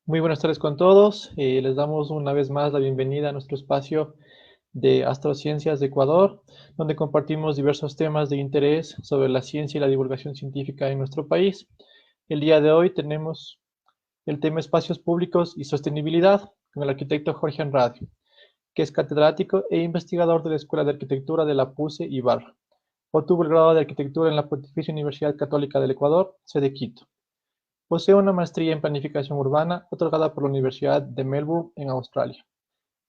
Muy buenas tardes con todos. Les damos una vez más la bienvenida a nuestro espacio de Astrociencias de Ecuador, donde compartimos diversos temas de interés sobre la ciencia y la divulgación científica en nuestro país. El día de hoy tenemos el tema espacios públicos y sostenibilidad con el arquitecto Jorge Andrade, que es catedrático e investigador de la Escuela de Arquitectura de la PUCE Ibarra. Obtuvo el grado de arquitectura en la Pontificia Universidad Católica del Ecuador, sede Quito. Posee una maestría en planificación urbana otorgada por la Universidad de Melbourne en Australia.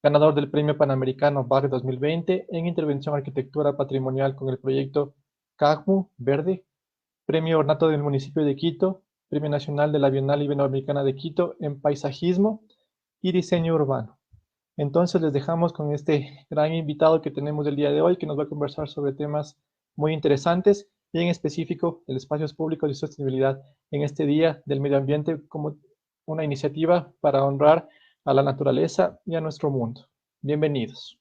Ganador del Premio Panamericano BAC 2020 en Intervención Arquitectura Patrimonial con el proyecto CAGMU Verde, Premio Ornato del Municipio de Quito, Premio Nacional de la Bienal Iberoamericana de Quito en Paisajismo y Diseño Urbano. Entonces les dejamos con este gran invitado que tenemos el día de hoy, que nos va a conversar sobre temas muy interesantes y en específico de espacios públicos y sostenibilidad en este Día del Medio Ambiente como una iniciativa para honrar a la naturaleza y a nuestro mundo. Bienvenidos.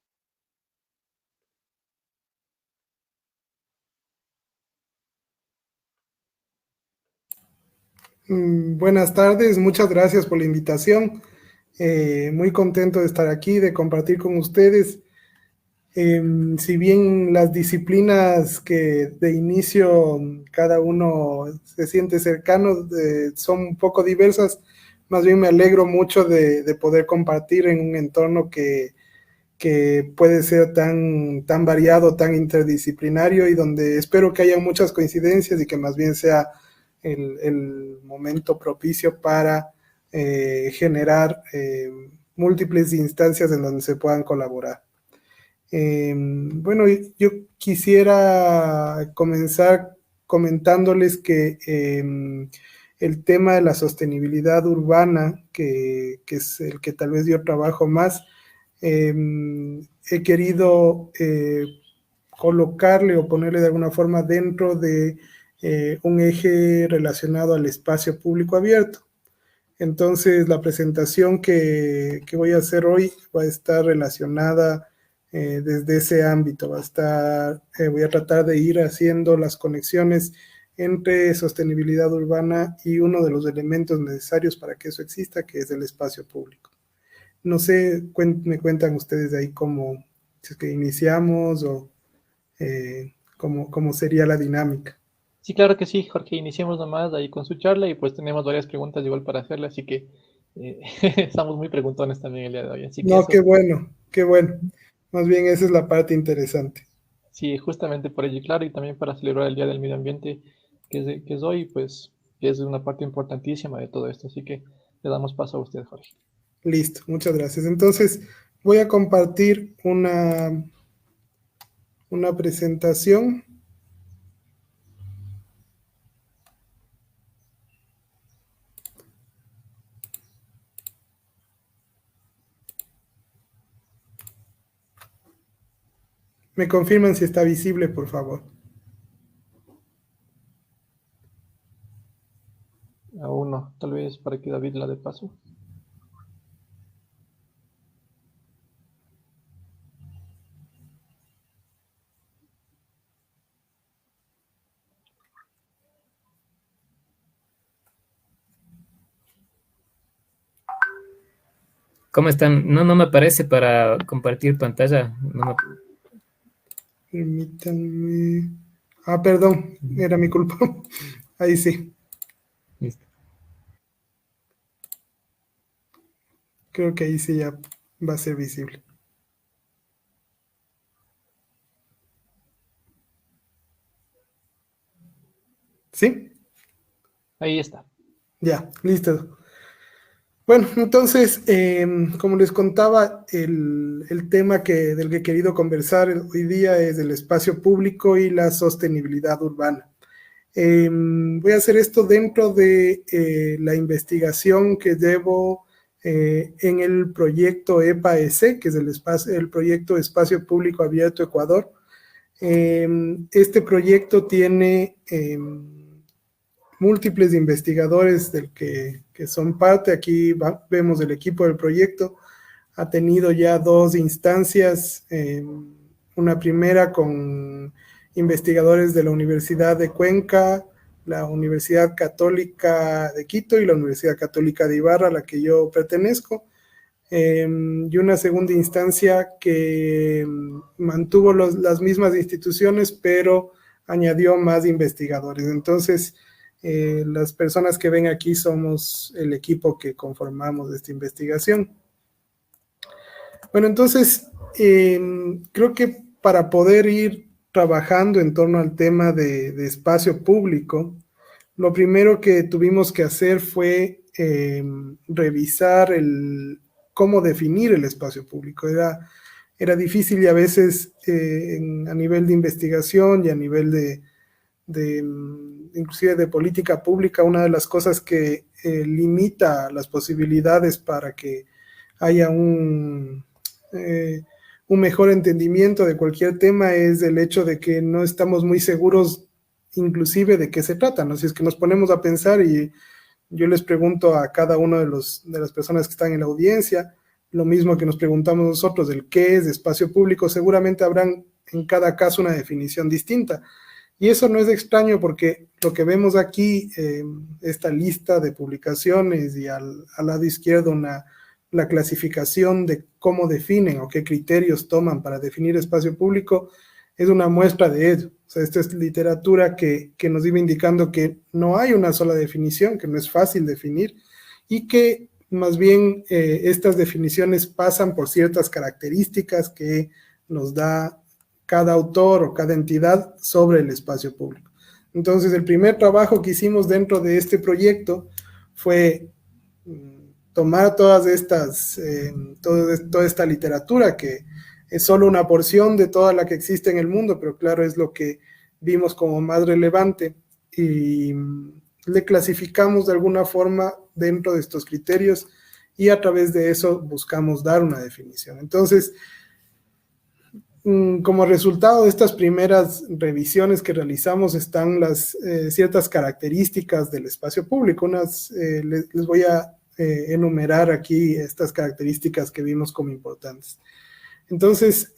Buenas tardes, muchas gracias por la invitación. Muy contento de estar aquí, de compartir con ustedes. Si bien las disciplinas que de inicio cada uno se siente cercano son un poco diversas, más bien me alegro mucho de poder compartir en un entorno que puede ser tan variado, tan interdisciplinario y donde espero que haya muchas coincidencias y que más bien sea el momento propicio para generar múltiples instancias en donde se puedan colaborar. Bueno, yo quisiera comenzar comentándoles que el tema de la sostenibilidad urbana, que es el que tal vez yo trabajo más, he querido colocarle o ponerle de alguna forma dentro de un eje relacionado al espacio público abierto. Entonces, la presentación que voy a hacer hoy va a estar relacionada desde ese ámbito. Voy a tratar de ir haciendo las conexiones entre sostenibilidad urbana y uno de los elementos necesarios para que eso exista, que es el espacio público. No sé, me cuentan ustedes de ahí cómo, si es que iniciamos o cómo sería la dinámica. Sí, claro que sí, Jorge. Iniciemos nomás ahí con su charla y pues tenemos varias preguntas igual para hacerle, así que eh, estamos muy preguntones también el día de hoy. Así que No, eso, qué bueno, qué bueno. Más bien esa es la parte interesante. sí, justamente por ello, y claro, y también para celebrar el Día del Medio Ambiente, que es hoy, pues, que es una parte importantísima de todo esto. Así que le damos paso a usted, Jorge. Listo, muchas gracias. Entonces, voy a compartir una presentación. Me confirman si está visible, por favor. Aún no, tal vez para que David la dé paso. ¿Cómo están? No me aparece para compartir pantalla. Permítanme. Ah, perdón, era mi culpa. Ahí sí, Listo. creo que ahí sí ya va a ser visible. ¿Sí? Ahí está. Ya, listo. Bueno, entonces, como les contaba, el tema del que he querido conversar hoy día es el espacio público y la sostenibilidad urbana. Voy a hacer esto dentro de la investigación que llevo en el proyecto EPA-EC, que es el proyecto Espacio Público Abierto Ecuador. Este proyecto tiene múltiples investigadores del que son parte. Aquí vemos el equipo del proyecto. Ha tenido ya dos instancias, una primera con investigadores de la Universidad de Cuenca, la Universidad Católica de Quito y la Universidad Católica de Ibarra, a la que yo pertenezco, y una segunda instancia que mantuvo las mismas instituciones, pero añadió más investigadores. Entonces, las personas que ven aquí somos el equipo que conformamos esta investigación. Bueno, entonces, creo que para poder ir trabajando en torno al tema de espacio público, lo primero que tuvimos que hacer fue revisar cómo definir el espacio público. Era difícil y a veces a nivel de investigación y a nivel inclusive de política pública, una de las cosas que limita las posibilidades para que haya un mejor entendimiento de cualquier tema es el hecho de que no estamos muy seguros inclusive de qué se trata, ¿no? Si es que nos ponemos a pensar y yo les pregunto a cada uno de las personas que están en la audiencia, lo mismo que nos preguntamos nosotros del qué es espacio público, seguramente habrán en cada caso una definición distinta. Y eso no es extraño porque lo que vemos aquí, esta lista de publicaciones y al lado izquierdo la clasificación de cómo definen o qué criterios toman para definir espacio público, es una muestra de ello. O sea, esta es literatura que nos iba indicando que no hay una sola definición, que no es fácil definir y que más bien estas definiciones pasan por ciertas características que nos da cada autor o cada entidad sobre el espacio público. Entonces, el primer trabajo que hicimos dentro de este proyecto fue tomar toda esta literatura que es solo una porción de toda la que existe en el mundo, pero claro, es lo que vimos como más relevante y le clasificamos de alguna forma dentro de estos criterios y a través de eso buscamos dar una definición. Entonces, como resultado de estas primeras revisiones que realizamos están las ciertas características del espacio público. Les voy a enumerar aquí estas características que vimos como importantes. Entonces,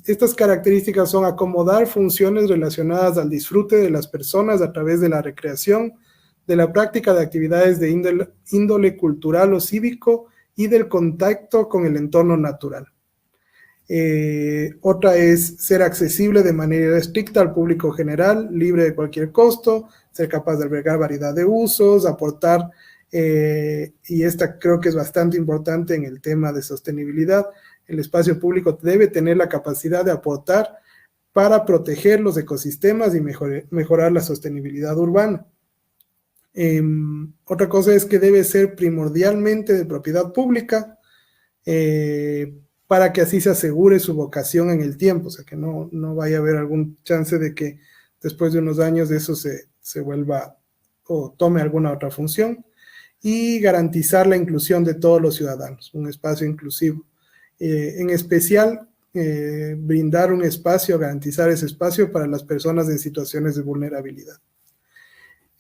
estas características son acomodar funciones relacionadas al disfrute de las personas a través de la recreación, de la práctica de actividades de índole cultural o cívico y del contacto con el entorno natural. Otra es ser accesible de manera estricta al público general, libre de cualquier costo, ser capaz de albergar variedad de usos, aportar, y esta creo que es bastante importante en el tema de sostenibilidad. El espacio público debe tener la capacidad de aportar para proteger los ecosistemas y mejorar la sostenibilidad urbana. Otra cosa es que debe ser primordialmente de propiedad pública, para que así se asegure su vocación en el tiempo, o sea, que no vaya a haber algún chance de que después de unos años de eso se vuelva o tome alguna otra función, y garantizar la inclusión de todos los ciudadanos, un espacio inclusivo. En especial, brindar un espacio, garantizar ese espacio para las personas en situaciones de vulnerabilidad.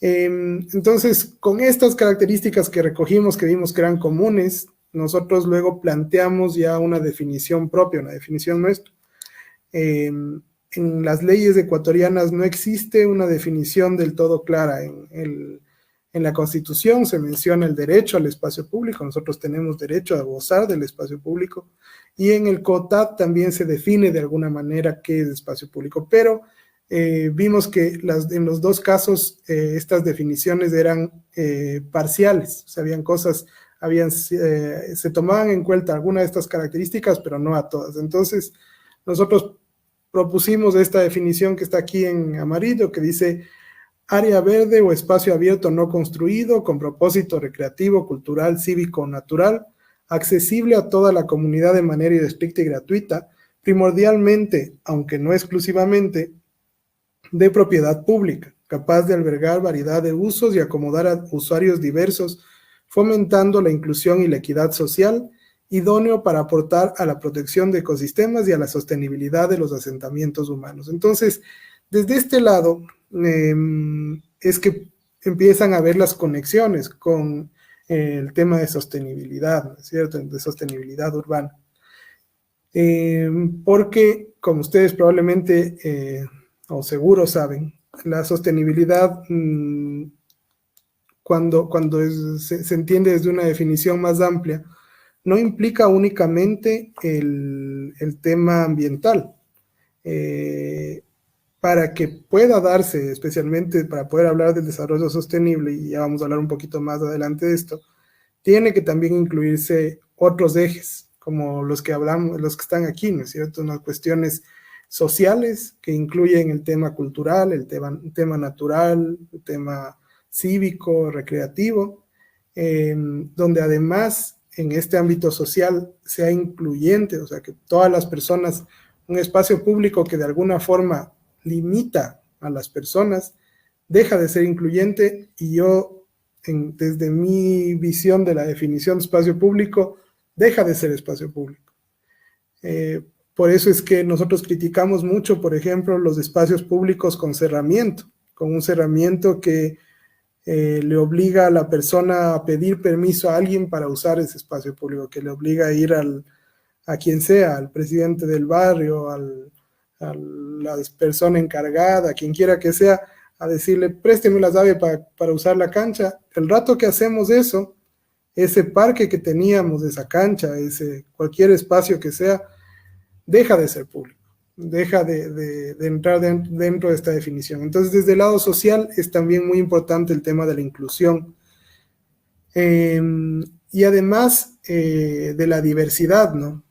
Entonces, con estas características que recogimos, que vimos que eran comunes, nosotros luego planteamos ya una definición propia, una definición nuestra. En las leyes ecuatorianas no existe una definición del todo clara. En la Constitución se menciona el derecho al espacio público, nosotros tenemos derecho a gozar del espacio público, y en el COTAD también se define de alguna manera qué es espacio público, pero vimos que en los dos casos estas definiciones eran parciales, o sea, habían cosas, se tomaban en cuenta algunas de estas características, pero no a todas. Entonces, nosotros propusimos esta definición que está aquí en amarillo, que dice: área verde o espacio abierto no construido con propósito recreativo, cultural, cívico o natural, accesible a toda la comunidad de manera estricta y gratuita, primordialmente, aunque no exclusivamente, de propiedad pública, capaz de albergar variedad de usos y acomodar a usuarios diversos, fomentando la inclusión y la equidad social, idóneo para aportar a la protección de ecosistemas y a la sostenibilidad de los asentamientos humanos. Entonces, desde este lado, es que empiezan a ver las conexiones con el tema de sostenibilidad, ¿no es cierto?, de sostenibilidad urbana. Porque, como ustedes probablemente o seguro saben, la sostenibilidad, cuando se entiende desde una definición más amplia, no implica únicamente el tema ambiental. Para que pueda darse, especialmente para poder hablar del desarrollo sostenible, y ya vamos a hablar un poquito más adelante de esto, tiene que también incluirse otros ejes, como los que hablamos, los que están aquí, ¿no es cierto? Unas cuestiones sociales que incluyen el tema cultural, el tema natural, el tema cívico, recreativo, donde además en este ámbito social sea incluyente, o sea, que todas las personas, un espacio público que de alguna forma limita a las personas, deja de ser incluyente, y yo, desde mi visión de la definición de espacio público, deja de ser espacio público. Por eso es que nosotros criticamos mucho, por ejemplo, los espacios públicos con cerramiento, con un cerramiento que le obliga a la persona a pedir permiso a alguien para usar ese espacio público, que le obliga a ir a quien sea, al presidente del barrio, a la persona encargada, a quien quiera que sea, a decirle, présteme las llaves para usar la cancha. El rato que hacemos eso, ese parque que teníamos, esa cancha, cualquier espacio que sea, deja de ser público, deja de entrar dentro de esta definición. Entonces, desde el lado social es también muy importante el tema de la inclusión. Y además de la diversidad, ¿no?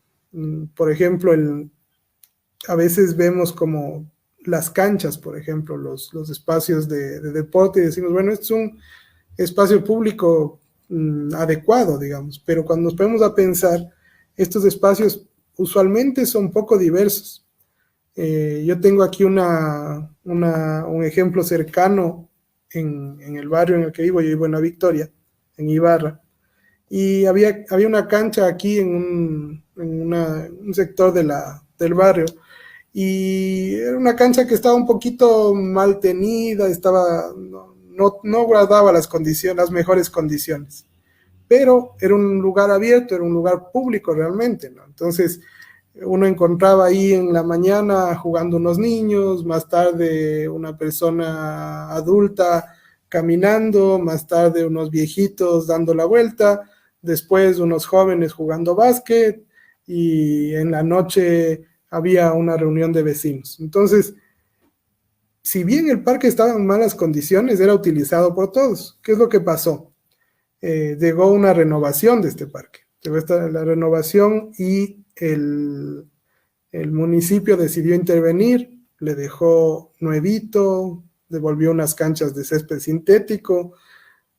Por ejemplo, a veces vemos como las canchas, por ejemplo, los espacios de deporte, y decimos, bueno, este es un espacio público adecuado, digamos, pero cuando nos ponemos a pensar, estos espacios usualmente son poco diversos. Yo tengo aquí un ejemplo cercano en el barrio en el que vivo. Yo vivo en La Victoria, en Ibarra, y había una cancha aquí en un sector del barrio, y era una cancha que estaba un poquito mal tenida, no guardaba las mejores condiciones, pero era un lugar abierto, era un lugar público realmente, ¿no? Entonces uno encontraba ahí en la mañana jugando unos niños, más tarde una persona adulta caminando, más tarde unos viejitos dando la vuelta, después unos jóvenes jugando básquet, y en la noche había una reunión de vecinos. Entonces, si bien el parque estaba en malas condiciones, era utilizado por todos. ¿Qué es lo que pasó? Llegó una renovación de este parque. Llegó la renovación, y el municipio decidió intervenir, le dejó nuevito, devolvió unas canchas de césped sintético,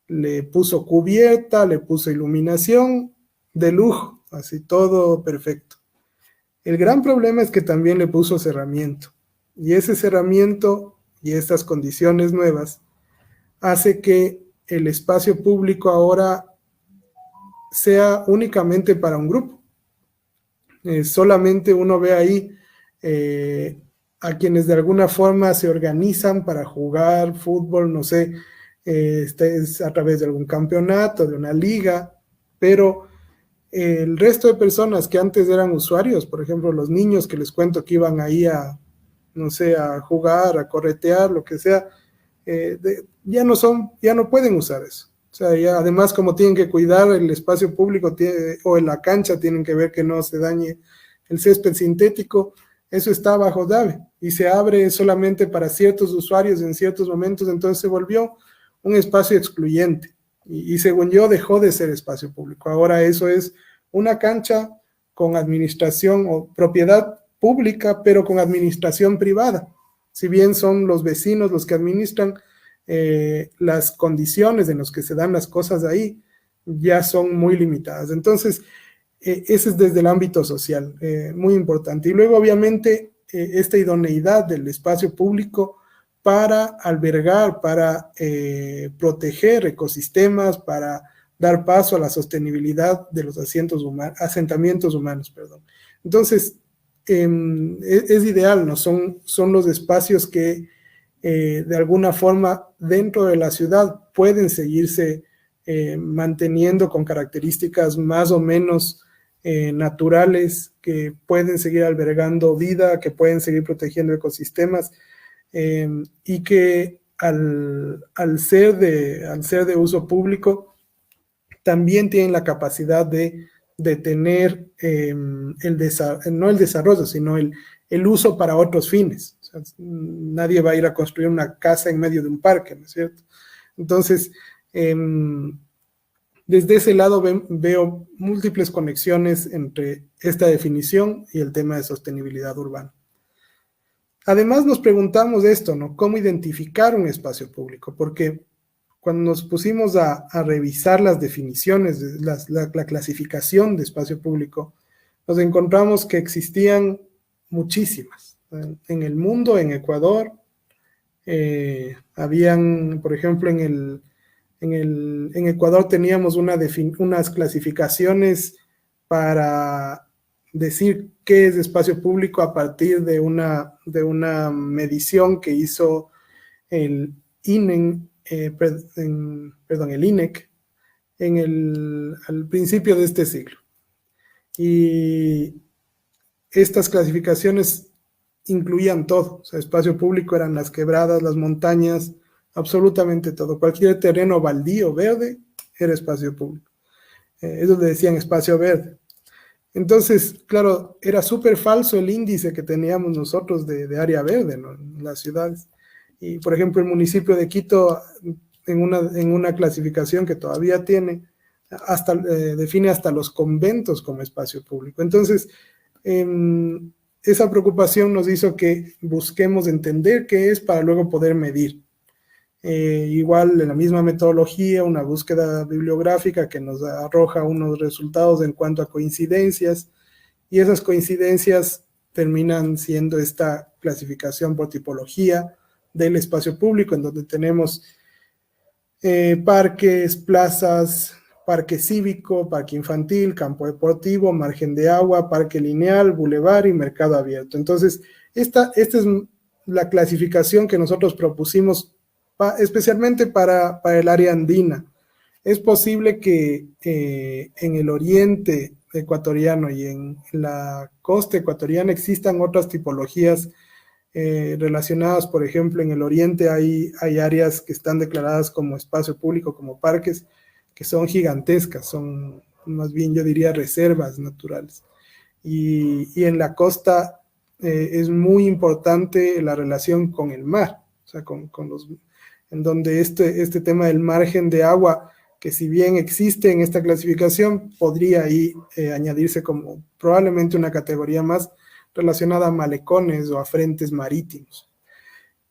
le puso cubierta, le puso iluminación de lujo, así todo perfecto. El gran problema es que también le puso cerramiento, y ese cerramiento y estas condiciones nuevas hace que el espacio público ahora sea únicamente para un grupo. Solamente uno ve ahí a quienes de alguna forma se organizan para jugar fútbol, no sé, es a través de algún campeonato, de una liga, pero el resto de personas que antes eran usuarios, por ejemplo, los niños que les cuento que iban ahí no sé, a jugar, a corretear, lo que sea, ya no pueden usar eso. O sea, ya además, como tienen que cuidar el espacio público o en la cancha, tienen que ver que no se dañe el césped sintético, eso está bajo llave y se abre solamente para ciertos usuarios en ciertos momentos. Entonces se volvió un espacio excluyente, y según yo dejó de ser espacio público. Ahora eso es una cancha con administración o propiedad pública, pero con administración privada. Si bien son los vecinos los que administran, las condiciones en las que se dan las cosas ahí ya son muy limitadas. Entonces, ese es desde el ámbito social, muy importante. Y luego, obviamente, esta idoneidad del espacio público para albergar, para proteger ecosistemas, para dar paso a la sostenibilidad de los asentamientos humanos. Entonces, es ideal, ¿no? Son los espacios que de alguna forma dentro de la ciudad pueden seguirse manteniendo con características más o menos naturales, que pueden seguir albergando vida, que pueden seguir protegiendo ecosistemas. y que al ser de uso público también tienen la capacidad de tener no el desarrollo, sino el uso para otros fines. O sea, nadie va a ir a construir una casa en medio de un parque, ¿no es cierto? Entonces, desde ese lado veo múltiples conexiones entre esta definición y el tema de sostenibilidad urbana. Además nos preguntamos esto, ¿no? ¿Cómo identificar un espacio público? Porque cuando nos pusimos a revisar las definiciones, la clasificación de espacio público, nos encontramos que existían muchísimas. En el mundo, en Ecuador, habían, por ejemplo, en Ecuador teníamos unas clasificaciones para decir qué es espacio público a partir de una medición que hizo el el INEC al principio de este siglo. Y estas clasificaciones incluían todo, o sea, espacio público eran las quebradas, las montañas, absolutamente todo. Cualquier terreno baldío verde era espacio público. Ellos le decían espacio verde. Entonces, claro, era súper falso el índice que teníamos nosotros de área verde, ¿no?, en las ciudades. Y, por ejemplo, el municipio de Quito, en una clasificación que todavía tiene, define hasta los conventos como espacio público. Entonces, esa preocupación nos hizo que busquemos entender qué es para luego poder medir. Igual en la misma metodología, una búsqueda bibliográfica que nos arroja unos resultados en cuanto a coincidencias, y esas coincidencias terminan siendo esta clasificación por tipología del espacio público, en donde tenemos parques, plazas, parque cívico, parque infantil, campo deportivo, margen de agua, parque lineal, bulevar y mercado abierto. Entonces, esta es la clasificación que nosotros propusimos especialmente para el área andina. Es posible que en el oriente ecuatoriano y en la costa ecuatoriana existan otras tipologías relacionadas. Por ejemplo, en el oriente hay áreas que están declaradas como espacio público, como parques, que son gigantescas, son más bien, yo diría, reservas naturales. Y en la costa es muy importante la relación con el mar, o sea, en donde este tema del margen de agua, que si bien existe en esta clasificación, podría ahí añadirse como probablemente una categoría más relacionada a malecones o a frentes marítimos.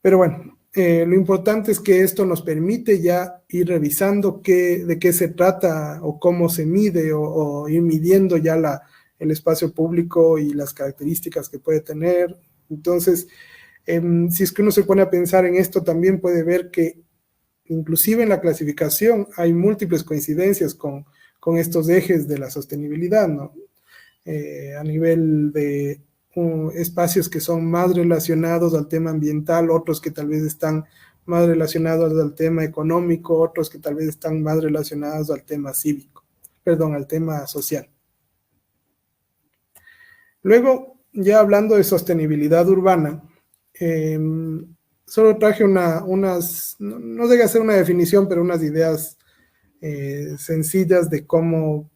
Pero bueno, lo importante es que esto nos permite ya ir revisando de qué se trata o cómo se mide, o ir midiendo ya el espacio público y las características que puede tener. Entonces, si es que uno se pone a pensar en esto, también puede ver que inclusive en la clasificación hay múltiples coincidencias con estos ejes de la sostenibilidad, ¿no? A nivel de espacios que son más relacionados al tema ambiental, otros que tal vez están más relacionados al tema económico, otros que tal vez están más relacionados al tema al tema social. Luego, ya hablando de sostenibilidad urbana, solo traje no llega a ser una definición, pero unas ideas sencillas de cómo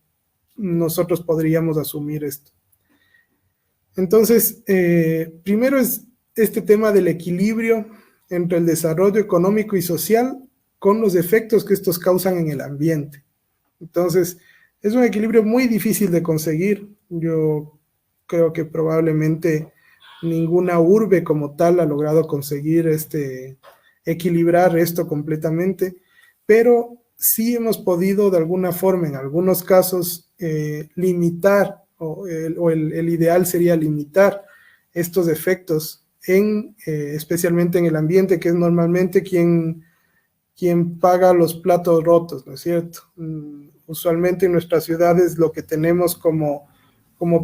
nosotros podríamos asumir esto. Entonces, primero es este tema del equilibrio entre el desarrollo económico y social con los efectos que estos causan en el ambiente. Entonces, es un equilibrio muy difícil de conseguir. Yo creo que probablemente ninguna urbe como tal ha logrado conseguir equilibrar esto completamente, pero sí hemos podido de alguna forma, en algunos casos, limitar, el ideal sería limitar estos efectos, especialmente en el ambiente, que es normalmente quien paga los platos rotos, ¿no es cierto? Usualmente en nuestras ciudades lo que tenemos como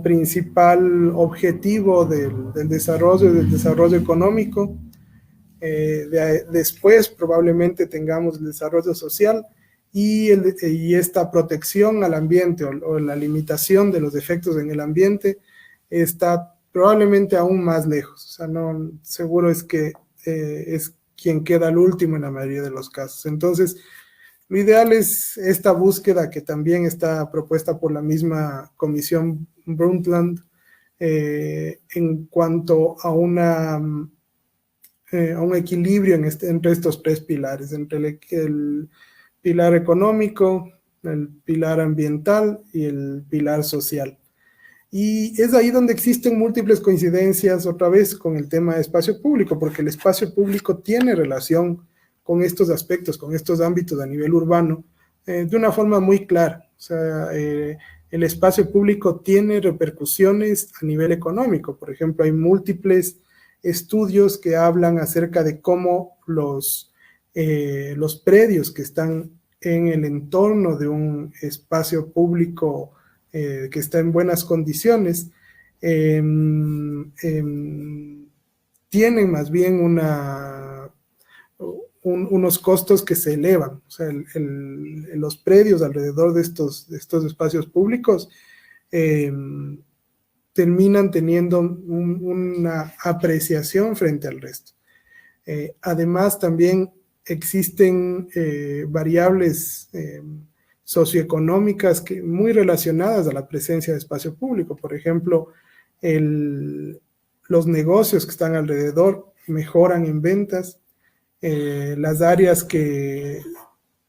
principal objetivo del desarrollo económico. Después probablemente tengamos el desarrollo social y esta protección al ambiente o la limitación de los efectos en el ambiente está probablemente aún más lejos. O sea, no, seguro es que es quien queda al último en la mayoría de los casos. Entonces, lo ideal es esta búsqueda que también está propuesta por la misma Comisión Brundtland en cuanto a un equilibrio entre estos tres pilares, entre el pilar económico, el pilar ambiental y el pilar social. Y es ahí donde existen múltiples coincidencias otra vez con el tema de espacio público, porque el espacio público tiene relación con estos aspectos, con estos ámbitos a nivel urbano, de una forma muy clara. O sea, el espacio público tiene repercusiones a nivel económico. Por ejemplo, hay múltiples estudios que hablan acerca de cómo los predios que están en el entorno de un espacio público que está en buenas condiciones, tienen más bien unos costos que se elevan. O sea, los predios alrededor de estos espacios públicos terminan teniendo una apreciación frente al resto. Además, también existen variables socioeconómicas muy relacionadas a la presencia de espacio público. Por ejemplo, los negocios que están alrededor mejoran en ventas, las áreas que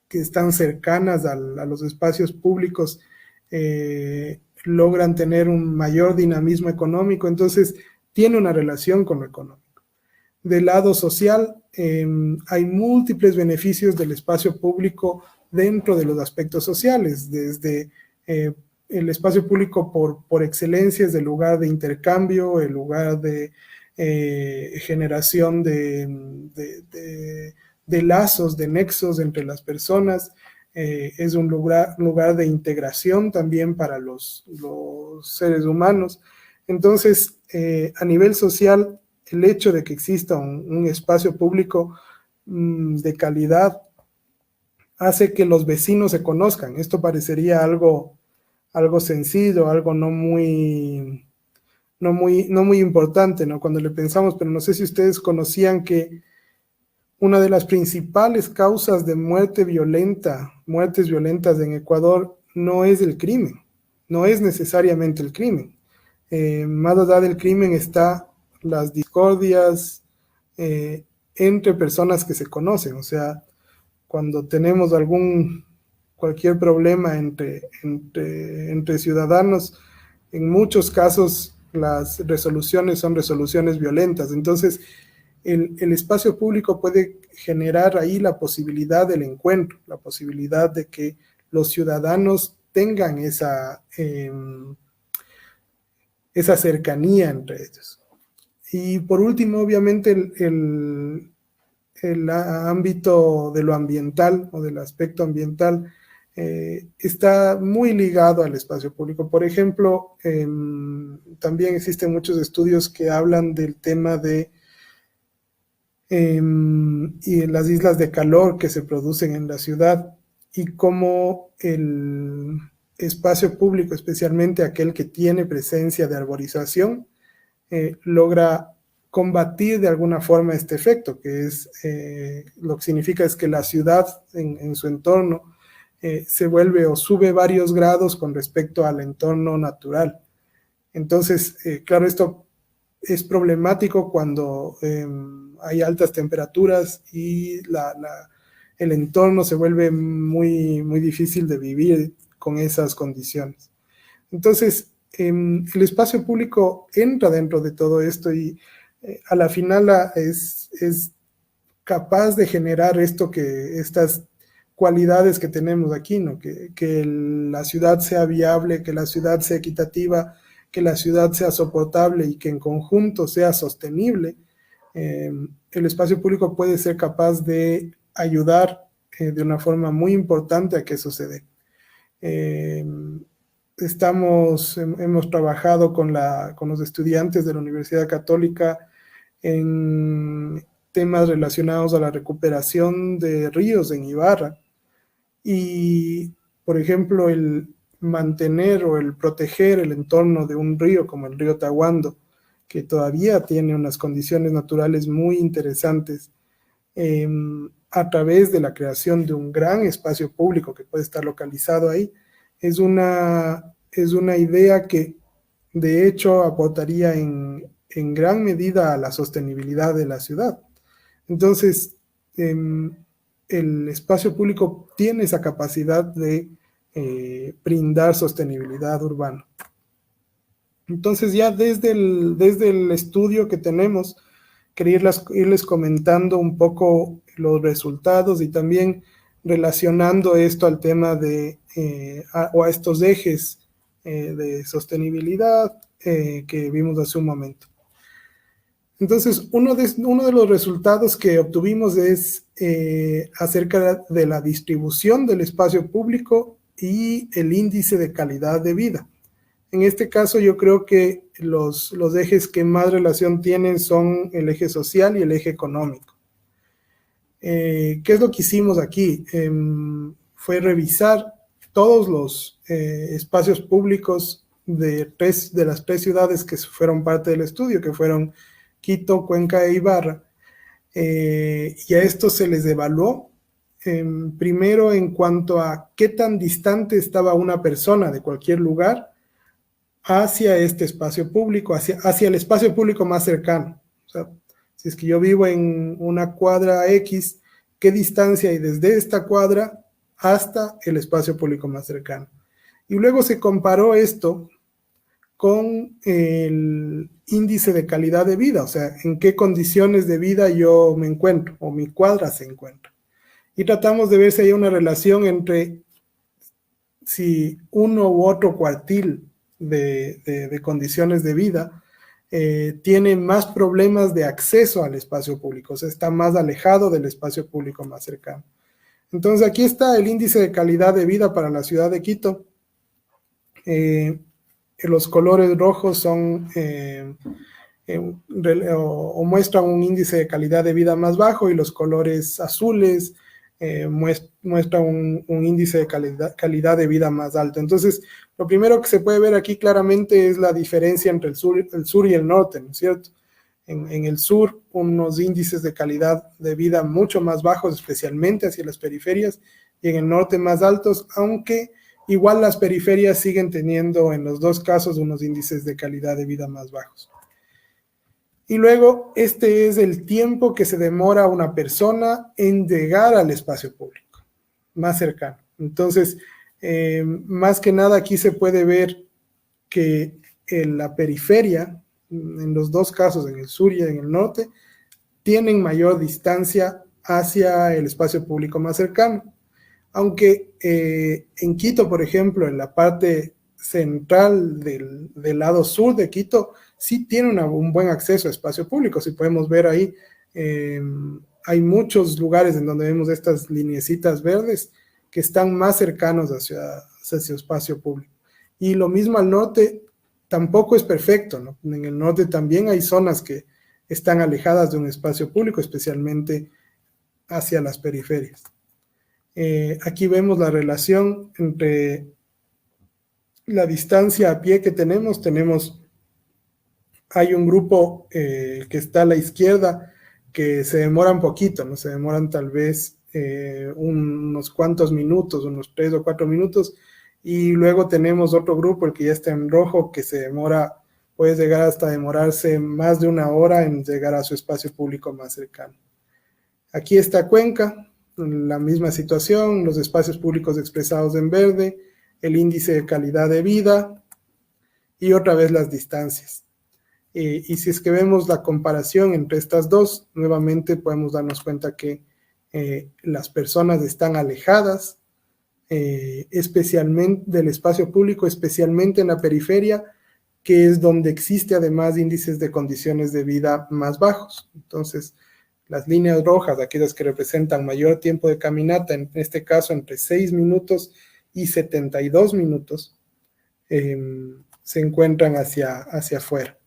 están cercanas a los espacios públicos logran tener un mayor dinamismo económico, entonces tiene una relación con lo económico. Del lado social, hay múltiples beneficios del espacio público dentro de los aspectos sociales, desde el espacio público por excelencia es el lugar de intercambio, el lugar de generación de lazos, de nexos entre las personas, es un lugar de integración también para los seres humanos. Entonces, a nivel social, el hecho de que exista un espacio público de calidad hace que los vecinos se conozcan. Esto parecería algo sencillo, algo no muy importante, ¿no? Cuando le pensamos, pero no sé si ustedes conocían que una de las principales causas de muertes violentas en Ecuador no es el crimen, no es necesariamente el crimen. Más allá del crimen está las discordias entre personas que se conocen. O sea, cuando tenemos cualquier problema entre ciudadanos, en muchos casos las resoluciones son resoluciones violentas. Entonces, el espacio público puede generar ahí la posibilidad del encuentro, la posibilidad de que los ciudadanos tengan esa cercanía entre ellos. Y por último, obviamente, el ámbito de lo ambiental o del aspecto ambiental está muy ligado al espacio público. Por ejemplo, también existen muchos estudios que hablan del tema de y las islas de calor que se producen en la ciudad y cómo el espacio público, especialmente aquel que tiene presencia de arborización, logra combatir de alguna forma este efecto, que es lo que significa es que la ciudad en su entorno se vuelve o sube varios grados con respecto al entorno natural. Entonces, claro, esto es problemático cuando hay altas temperaturas y el entorno se vuelve muy, muy difícil de vivir con esas condiciones. Entonces, el espacio público entra dentro de todo esto y a la final es capaz de generar estas cualidades que tenemos aquí, ¿no? Que la ciudad sea viable, que la ciudad sea equitativa, que la ciudad sea soportable y que en conjunto sea sostenible. El espacio público puede ser capaz de ayudar de una forma muy importante a que eso se dé. Hemos trabajado con los estudiantes de la Universidad Católica en temas relacionados a la recuperación de ríos en Ibarra. Y, por ejemplo, el mantener o el proteger el entorno de un río como el río Tahuando que todavía tiene unas condiciones naturales muy interesantes, a través de la creación de un gran espacio público que puede estar localizado ahí, es una idea que de hecho aportaría en gran medida a la sostenibilidad de la ciudad. Entonces, el espacio público tiene esa capacidad de brindar sostenibilidad urbana. Entonces, ya desde el estudio que tenemos, quería irles comentando un poco los resultados y también relacionando esto al tema o a estos ejes de sostenibilidad que vimos hace un momento. Entonces, uno de los resultados que obtuvimos es acerca de la distribución del espacio público y el índice de calidad de vida. En este caso, yo creo que los ejes que más relación tienen son el eje social y el eje económico. ¿Qué es lo que hicimos aquí? Fue revisar todos los espacios públicos de las 3 ciudades que fueron parte del estudio, que fueron Quito, Cuenca e Ibarra, y a esto se les evaluó, primero en cuanto a qué tan distante estaba una persona de cualquier lugar hacia este espacio público, hacia el espacio público más cercano. O sea, si es que yo vivo en una cuadra X, ¿qué distancia hay desde esta cuadra hasta el espacio público más cercano? Y luego se comparó esto con el índice de calidad de vida, o sea, en qué condiciones de vida yo me encuentro o mi cuadra se encuentra. Y tratamos de ver si hay una relación entre si uno u otro cuartil de condiciones de vida tiene más problemas de acceso al espacio público, o sea, está más alejado del espacio público más cercano. Entonces, aquí está el índice de calidad de vida para la ciudad de Quito. Los colores rojos son o muestran un índice de calidad de vida más bajo, y los colores azules muestran un índice de calidad de vida más alto. Entonces, lo primero que se puede ver aquí claramente es la diferencia entre el sur y el norte, ¿no es cierto? En el sur, unos índices de calidad de vida mucho más bajos, especialmente hacia las periferias, y en el norte más altos, aunque igual las periferias siguen teniendo en los dos casos unos índices de calidad de vida más bajos. Y luego, este es el tiempo que se demora una persona en llegar al espacio público más cercano. Entonces, más que nada aquí se puede ver que en la periferia, en los dos casos, en el sur y en el norte, tienen mayor distancia hacia el espacio público más cercano. Aunque en Quito, por ejemplo, en la parte central del lado sur de Quito, sí tiene un buen acceso a espacio público. Si podemos ver ahí, hay muchos lugares en donde vemos estas lineecitas verdes que están más cercanos hacia espacio público. Y lo mismo al norte, tampoco es perfecto, ¿no? En el norte también hay zonas que están alejadas de un espacio público, especialmente hacia las periferias. Aquí vemos la relación entre la distancia a pie que tenemos. Hay un grupo que está a la izquierda que se demora un poquito, ¿no? Se demoran tal vez unos cuantos minutos, unos 3 o 4 minutos, y luego tenemos otro grupo, el que ya está en rojo, que puede llegar hasta demorarse más de 1 hora en llegar a su espacio público más cercano. Aquí está Cuenca, la misma situación, los espacios públicos expresados en verde, el índice de calidad de vida y otra vez las distancias. Y si es que vemos la comparación entre estas dos, nuevamente podemos darnos cuenta que las personas están alejadas especialmente del espacio público, especialmente en la periferia, que es donde existe además índices de condiciones de vida más bajos. Entonces, las líneas rojas, aquellas que representan mayor tiempo de caminata, en este caso entre 6 minutos y 72 minutos, se encuentran hacia afuera.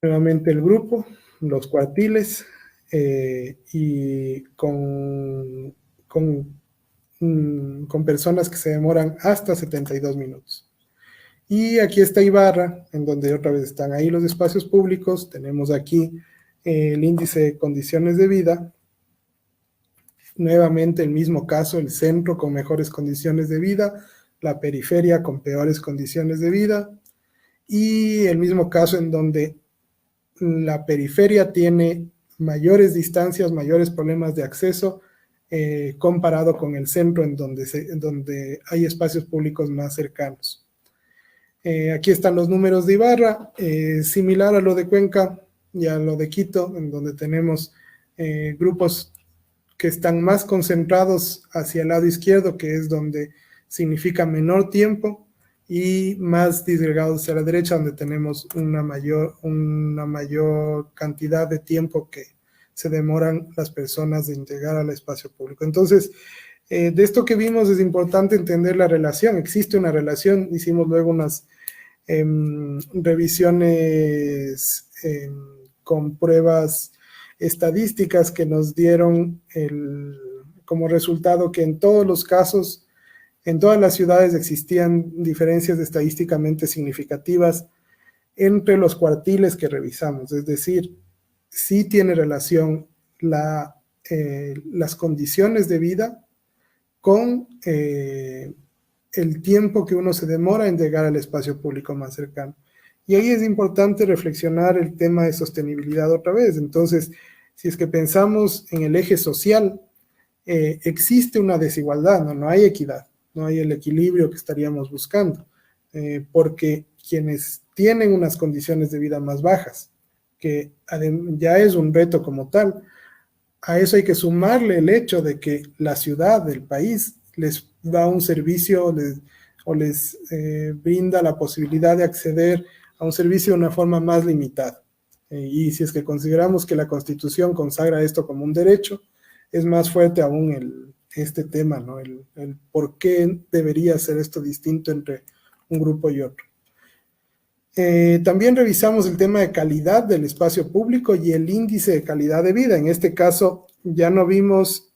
Nuevamente el grupo, los cuartiles, y con personas que se demoran hasta 72 minutos. Y aquí está Ibarra, en donde otra vez están ahí los espacios públicos. Tenemos aquí el índice de condiciones de vida. Nuevamente el mismo caso, el centro con mejores condiciones de vida, la periferia con peores condiciones de vida, y el mismo caso en donde la periferia tiene mayores distancias, mayores problemas de acceso, comparado con el centro en donde hay espacios públicos más cercanos. Aquí están los números de Ibarra, similar a lo de Cuenca y a lo de Quito, en donde tenemos grupos que están más concentrados hacia el lado izquierdo, que es donde significa menor tiempo, y más disgregados hacia la derecha, donde tenemos una mayor cantidad de tiempo que se demoran las personas de llegar al espacio público. Entonces, de esto que vimos es importante entender la relación. Existe una relación, hicimos luego unas revisiones con pruebas estadísticas que nos dieron como resultado que en todos los casos, en todas las ciudades existían diferencias estadísticamente significativas entre los cuartiles que revisamos. Es decir, sí tiene relación las condiciones de vida con el tiempo que uno se demora en llegar al espacio público más cercano. Y ahí es importante reflexionar el tema de sostenibilidad otra vez. Entonces, si es que pensamos en el eje social, existe una desigualdad, no hay equidad, no hay el equilibrio que estaríamos buscando, porque quienes tienen unas condiciones de vida más bajas, que ya es un reto como tal, a eso hay que sumarle el hecho de que la ciudad, el país, les da un servicio les brinda la posibilidad de acceder a un servicio de una forma más limitada. Y si es que consideramos que la Constitución consagra esto como un derecho, es más fuerte aún este tema, ¿no? El por qué debería ser esto distinto entre un grupo y otro. También revisamos el tema de calidad del espacio público y el índice de calidad de vida. En este caso ya no vimos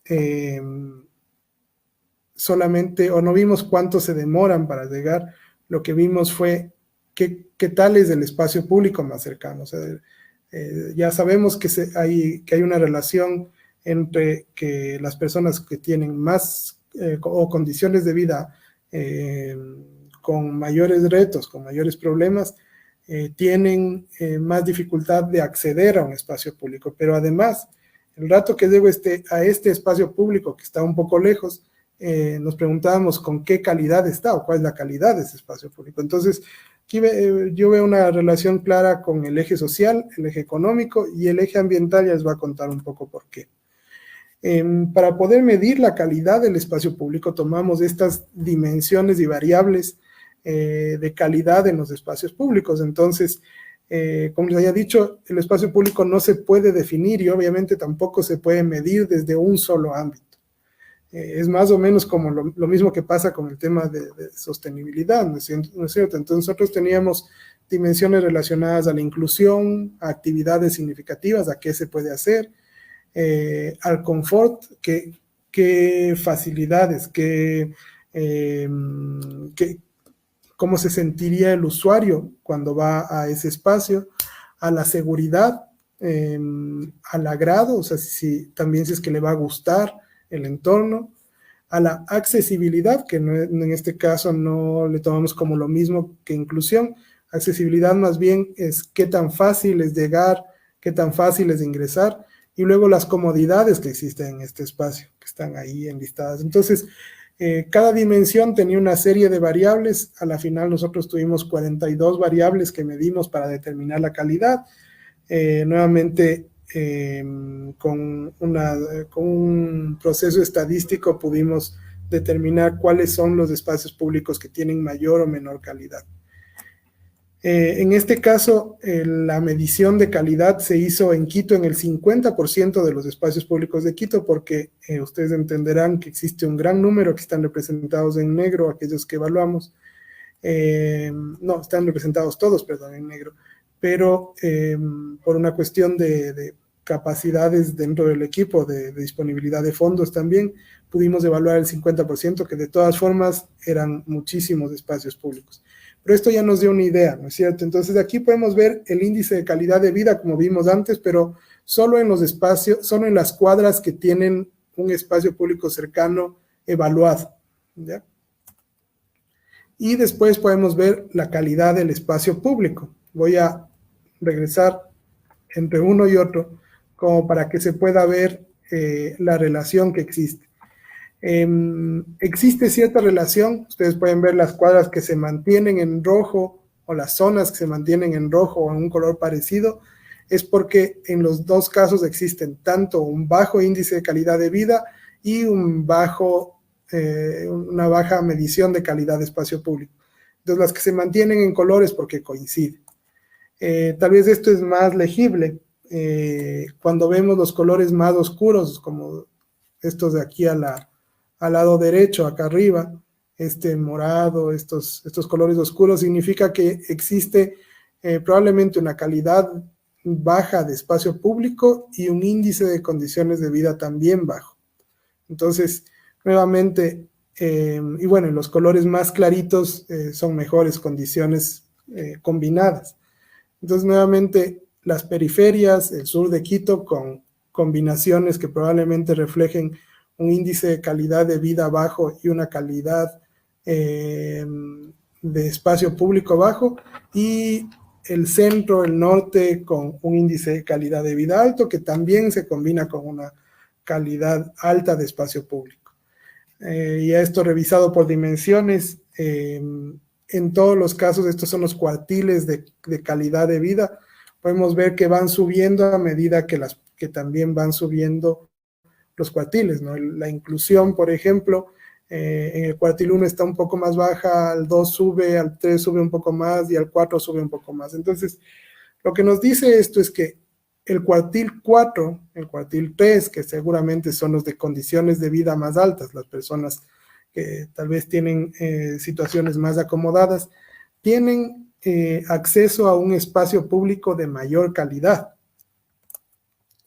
no vimos cuánto se demoran para llegar, lo que vimos fue qué tal es el espacio público más cercano. O sea, ya sabemos que hay una relación entre que las personas que tienen más o condiciones de vida con mayores retos, con mayores problemas, tienen más dificultad de acceder a un espacio público. Pero además, el rato que llego a este espacio público que está un poco lejos, nos preguntábamos con qué calidad está o cuál es la calidad de ese espacio público. Entonces, aquí yo veo una relación clara con el eje social, el eje económico y el eje ambiental. Ya les voy a contar un poco por qué. Para poder medir la calidad del espacio público, tomamos estas dimensiones y variables de calidad en los espacios públicos. Entonces, como les había dicho, el espacio público no se puede definir y obviamente tampoco se puede medir desde un solo ámbito. Es más o menos como lo mismo que pasa con el tema de sostenibilidad, ¿no es cierto? Entonces nosotros teníamos dimensiones relacionadas a la inclusión, a actividades significativas, a qué se puede hacer, al confort, qué facilidades, cómo se sentiría el usuario cuando va a ese espacio, a la seguridad, al agrado, o sea, también si es que le va a gustar el entorno, a la accesibilidad, que en este caso no le tomamos como lo mismo que inclusión. Accesibilidad más bien es qué tan fácil es llegar, qué tan fácil es ingresar, y luego las comodidades que existen en este espacio, que están ahí enlistadas. Entonces, cada dimensión tenía una serie de variables. A la final nosotros tuvimos 42 variables que medimos para determinar la calidad. Nuevamente, con un proceso estadístico pudimos determinar cuáles son los espacios públicos que tienen mayor o menor calidad. En este caso, la medición de calidad se hizo en Quito en el 50% de los espacios públicos de Quito, porque ustedes entenderán que existe un gran número que están representados en negro, aquellos que evaluamos. No, están representados todos, perdón, en negro, pero por una cuestión de capacidades dentro del equipo, de disponibilidad de fondos también, pudimos evaluar el 50%, que de todas formas eran muchísimos espacios públicos. Pero esto ya nos dio una idea, ¿no es cierto? Entonces aquí podemos ver el índice de calidad de vida, como vimos antes, pero solo en los espacios, solo en las cuadras que tienen un espacio público cercano evaluado, ¿ya? Y después podemos ver la calidad del espacio público. Voy a regresar entre uno y otro, como para que se pueda ver la relación que existe. Existe cierta relación, ustedes pueden ver las cuadras que se mantienen en rojo o las zonas que se mantienen en rojo o en un color parecido, es porque en los dos casos existen tanto un bajo índice de calidad de vida y una baja medición de calidad de espacio público. Entonces las que se mantienen en colores porque coinciden. Tal vez esto es más legible cuando vemos los colores más oscuros, como estos de aquí al lado derecho, acá arriba, este morado, estos colores oscuros, significa que existe probablemente una calidad baja de espacio público y un índice de condiciones de vida también bajo. Entonces, nuevamente, y bueno, los colores más claritos son mejores condiciones combinadas. Entonces, nuevamente, las periferias, el sur de Quito, con combinaciones que probablemente reflejen un índice de calidad de vida bajo y una calidad de espacio público bajo, y el centro, el norte, con un índice de calidad de vida alto, que también se combina con una calidad alta de espacio público. Y a esto revisado por dimensiones, en todos los casos, estos son los cuartiles de calidad de vida. Podemos ver que van subiendo a medida que también van subiendo los cuartiles, ¿no? La inclusión, por ejemplo, en el cuartil 1 está un poco más baja, al 2 sube, al 3 sube un poco más y al 4 sube un poco más. Entonces, lo que nos dice esto es que el cuartil 4, el cuartil 3, que seguramente son los de condiciones de vida más altas, las personas que tal vez tienen situaciones más acomodadas, tienen acceso a un espacio público de mayor calidad.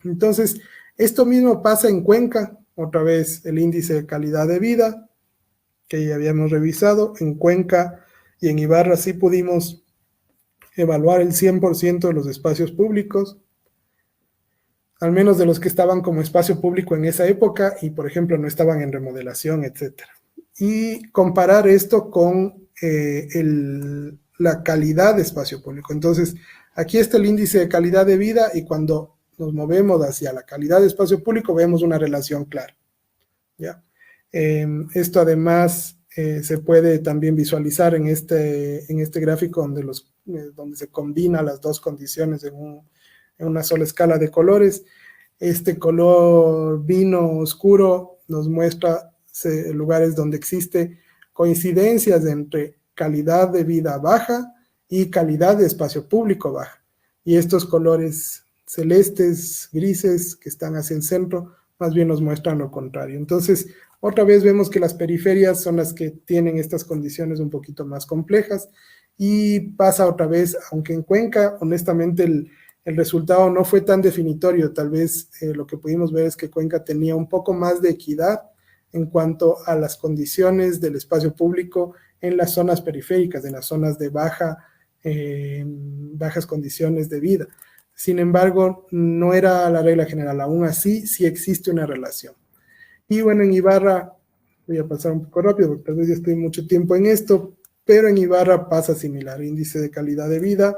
Entonces, esto mismo pasa en Cuenca, otra vez el índice de calidad de vida, que ya habíamos revisado. En Cuenca y en Ibarra sí pudimos evaluar el 100% de los espacios públicos, al menos de los que estaban como espacio público en esa época y, por ejemplo, no estaban en remodelación, etc. Y comparar esto con la calidad de espacio público. Entonces, aquí está el índice de calidad de vida y cuando nos movemos hacia la calidad de espacio público vemos una relación clara, ¿ya? Esto además se puede también visualizar en este gráfico donde se combinan las dos condiciones en una sola escala de colores. Este color vino oscuro nos muestra lugares donde existe coincidencias entre calidad de vida baja y calidad de espacio público baja. Y estos colores celestes, grises, que están hacia el centro, más bien nos muestran lo contrario. Entonces, otra vez vemos que las periferias son las que tienen estas condiciones un poquito más complejas y pasa otra vez, aunque en Cuenca, honestamente, el resultado no fue tan definitorio. Tal vez lo que pudimos ver es que Cuenca tenía un poco más de equidad en cuanto a las condiciones del espacio público en las zonas periféricas, en las zonas de bajas condiciones de vida. Sin embargo, no era la regla general. Aún así, sí existe una relación. Y bueno, en Ibarra, voy a pasar un poco rápido porque tal vez ya estoy mucho tiempo en esto, pero en Ibarra pasa similar: índice de calidad de vida,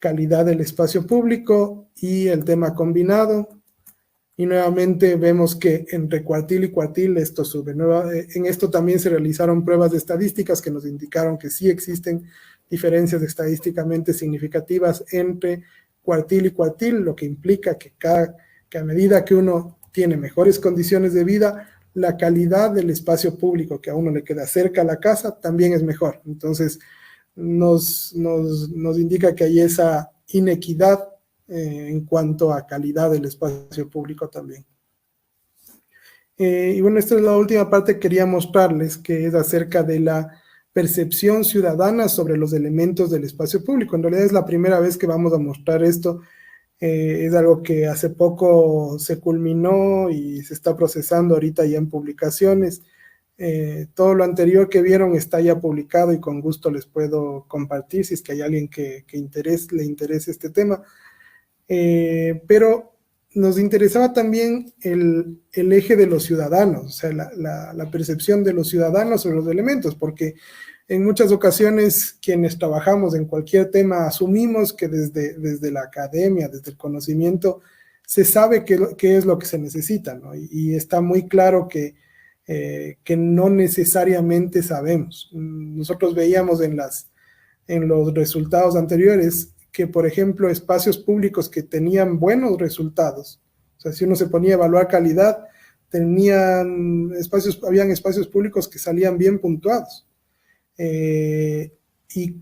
calidad del espacio público y el tema combinado. Y nuevamente vemos que entre cuartil y cuartil esto sube. En esto también se realizaron pruebas de estadísticas que nos indicaron que sí existen diferencias estadísticamente significativas entre cuartil y cuartil, lo que implica que a medida que uno tiene mejores condiciones de vida, la calidad del espacio público que a uno le queda cerca a la casa también es mejor. Entonces, nos indica que hay esa inequidad en cuanto a calidad del espacio público también. Y bueno, esta es la última parte que quería mostrarles, que es acerca de la percepción ciudadana sobre los elementos del espacio público. En realidad es la primera vez que vamos a mostrar esto. Es algo que hace poco se culminó y se está procesando ahorita ya en publicaciones. Todo lo anterior que vieron está ya publicado y con gusto les puedo compartir si es que hay alguien que le interese este tema. Pero nos interesaba también el eje de los ciudadanos, o sea, la percepción de los ciudadanos sobre los elementos, porque en muchas ocasiones quienes trabajamos en cualquier tema asumimos que desde la academia, desde el conocimiento, se sabe qué es lo que se necesita, ¿no? Y está muy claro que no necesariamente sabemos. Nosotros veíamos en los resultados anteriores que, por ejemplo, espacios públicos que tenían buenos resultados, o sea, si uno se ponía a evaluar calidad, habían espacios públicos que salían bien puntuados. Y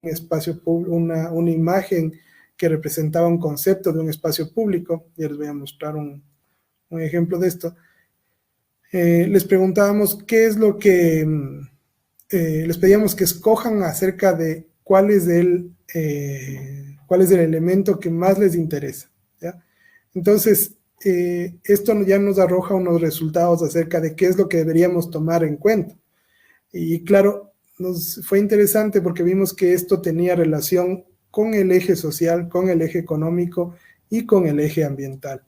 un espacio público, una imagen que representaba un concepto de un espacio público, ya les voy a mostrar un ejemplo de esto. Les preguntábamos qué es lo que les pedíamos que escojan acerca de cuál es el elemento que más les interesa, ¿ya? Entonces, esto ya nos arroja unos resultados acerca de qué es lo que deberíamos tomar en cuenta. Y claro, nos fue interesante porque vimos que esto tenía relación con el eje social, con el eje económico y con el eje ambiental.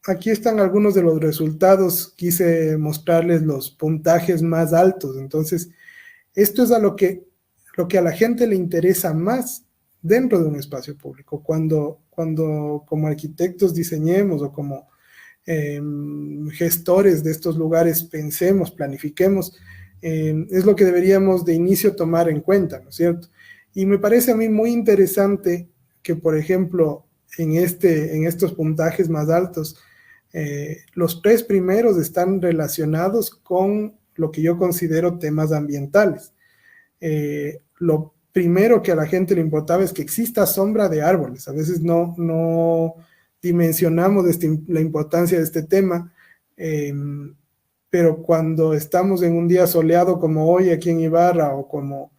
Aquí están algunos de los resultados. Quise mostrarles los puntajes más altos. Entonces, esto es lo que a la gente le interesa más dentro de un espacio público. Cuando como arquitectos diseñemos o como gestores de estos lugares pensemos, planifiquemos, es lo que deberíamos de inicio tomar en cuenta, ¿no es cierto? Y me parece a mí muy interesante que, por ejemplo, en estos puntajes más altos, los 3 primeros están relacionados con lo que yo considero temas ambientales. Lo primero que a la gente le importaba es que exista sombra de árboles. A veces no dimensionamos la importancia de este tema, pero cuando estamos en un día soleado como hoy aquí en Ibarra, o como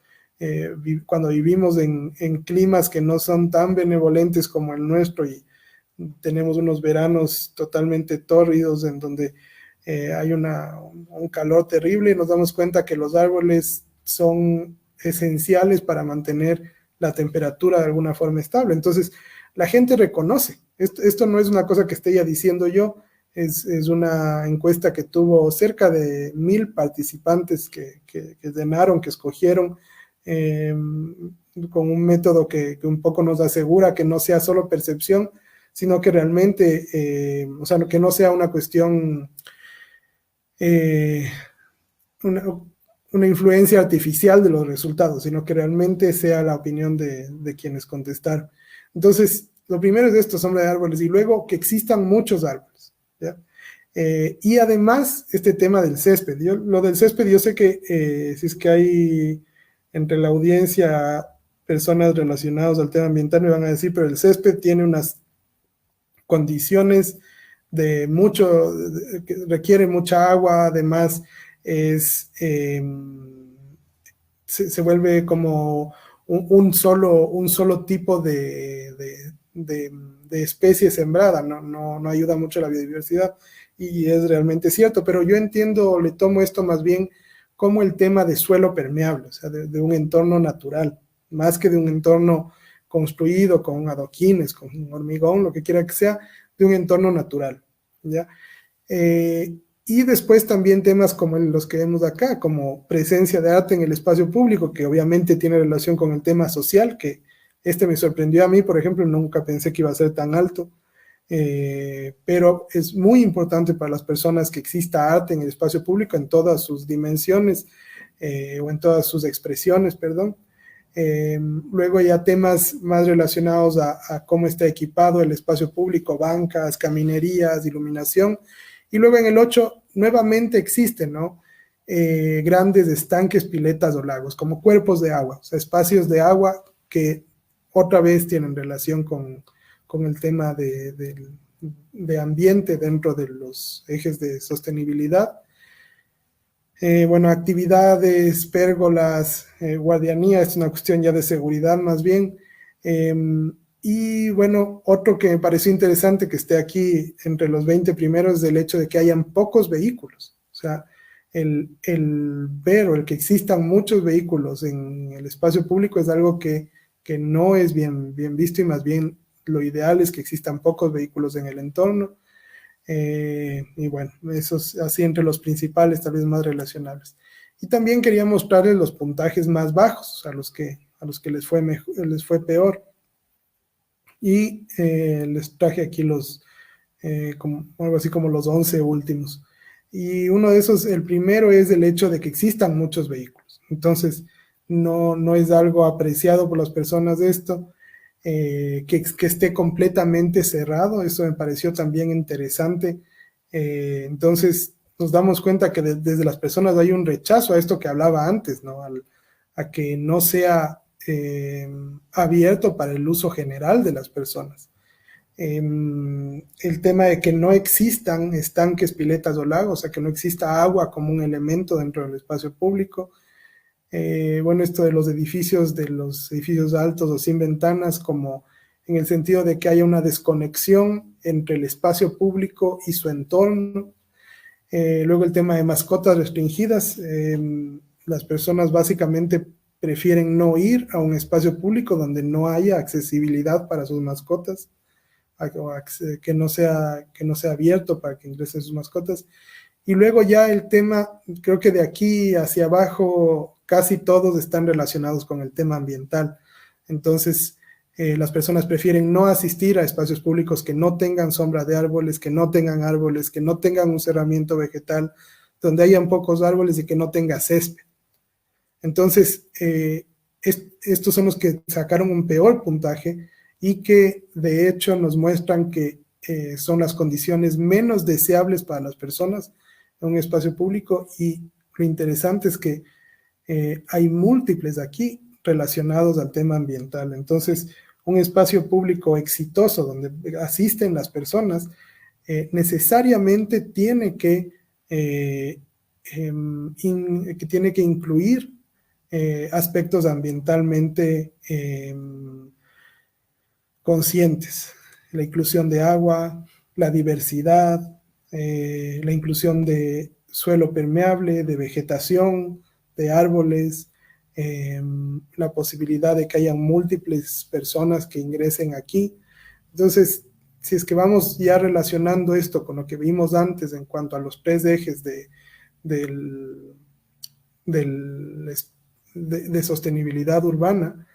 cuando vivimos en climas que no son tan benevolentes como el nuestro, y tenemos unos veranos totalmente tórridos en donde hay un calor terrible, nos damos cuenta que los árboles son esenciales para mantener la temperatura de alguna forma estable. Entonces, la gente reconoce. Esto no es una cosa que esté ya diciendo yo, es una encuesta que tuvo cerca de 1000 participantes que llenaron, que escogieron, con un método que un poco nos asegura que no sea solo percepción, sino que realmente, o sea, que no sea una cuestión, una influencia artificial de los resultados, sino que realmente sea la opinión de quienes contestaron. Entonces, lo primero es esto, sombra de árboles, y luego que existan muchos árboles, ¿ya? Y además, este tema del césped. Lo del césped, yo sé que si es que hay entre la audiencia personas relacionadas al tema ambiental, me van a decir, pero el césped tiene unas condiciones que requiere mucha agua, además se vuelve como un solo tipo de especie sembrada, no ayuda mucho a la biodiversidad, y es realmente cierto, pero yo entiendo, le tomo esto más bien como el tema de suelo permeable, o sea, de un entorno natural, más que de un entorno construido con adoquines, con hormigón, lo que quiera que sea, de un entorno natural, ¿ya? Y después también temas como los que vemos acá, como presencia de arte en el espacio público, que obviamente tiene relación con el tema social, que me sorprendió a mí, por ejemplo, nunca pensé que iba a ser tan alto, pero es muy importante para las personas que exista arte en el espacio público en todas sus dimensiones, o en todas sus expresiones, perdón. Luego ya temas más relacionados a cómo está equipado el espacio público, bancas, caminerías, iluminación. Y luego en el 8 nuevamente existen, ¿no? Grandes estanques, piletas o lagos, como cuerpos de agua, o sea, espacios de agua que otra vez tienen relación con el tema de ambiente dentro de los ejes de sostenibilidad. Bueno, actividades, pérgolas, guardianía, es una cuestión ya de seguridad más bien. Y bueno, otro que me pareció interesante que esté aquí entre los 20 primeros es el hecho de que hayan pocos vehículos. O sea, el ver o el que existan muchos vehículos en el espacio público es algo que no es bien visto, y más bien lo ideal es que existan pocos vehículos en el entorno. Y bueno, eso es así entre los principales, tal vez más relacionables. Y también quería mostrarles los puntajes más bajos, a los que les fue peor. Y les traje aquí algo así como los 11 últimos. Y uno de esos, el primero, es el hecho de que existan muchos vehículos. Entonces, no es algo apreciado por las personas de esto. Que esté completamente cerrado, eso me pareció también interesante. Entonces nos damos cuenta que desde las personas hay un rechazo a esto que hablaba antes, ¿no? A que no sea abierto para el uso general de las personas. El tema de que no existan estanques, piletas o lagos, o sea, que no exista agua como un elemento dentro del espacio público. Bueno, esto de los edificios altos o sin ventanas, como en el sentido de que haya una desconexión entre el espacio público y su entorno. Luego el tema de mascotas restringidas. Las personas básicamente prefieren no ir a un espacio público donde no haya accesibilidad para sus mascotas, que no sea abierto para que ingresen sus mascotas. Y luego ya el tema, creo que de aquí hacia abajo casi todos están relacionados con el tema ambiental. Entonces, las personas prefieren no asistir a espacios públicos que no tengan sombra de árboles, que no tengan árboles, que no tengan un cerramiento vegetal, donde hayan pocos árboles y que no tenga césped. Entonces, estos son los que sacaron un peor puntaje y que de hecho nos muestran que son las condiciones menos deseables para las personas en un espacio público. Y lo interesante es que hay múltiples aquí relacionados al tema ambiental. Entonces, un espacio público exitoso donde asisten las personas necesariamente tiene que incluir aspectos ambientalmente conscientes. La inclusión de agua, la diversidad, la inclusión de suelo permeable, de vegetación, de árboles, la posibilidad de que haya múltiples personas que ingresen aquí. Entonces, si es que vamos ya relacionando esto con lo que vimos antes en cuanto a los 3 ejes de sostenibilidad urbana,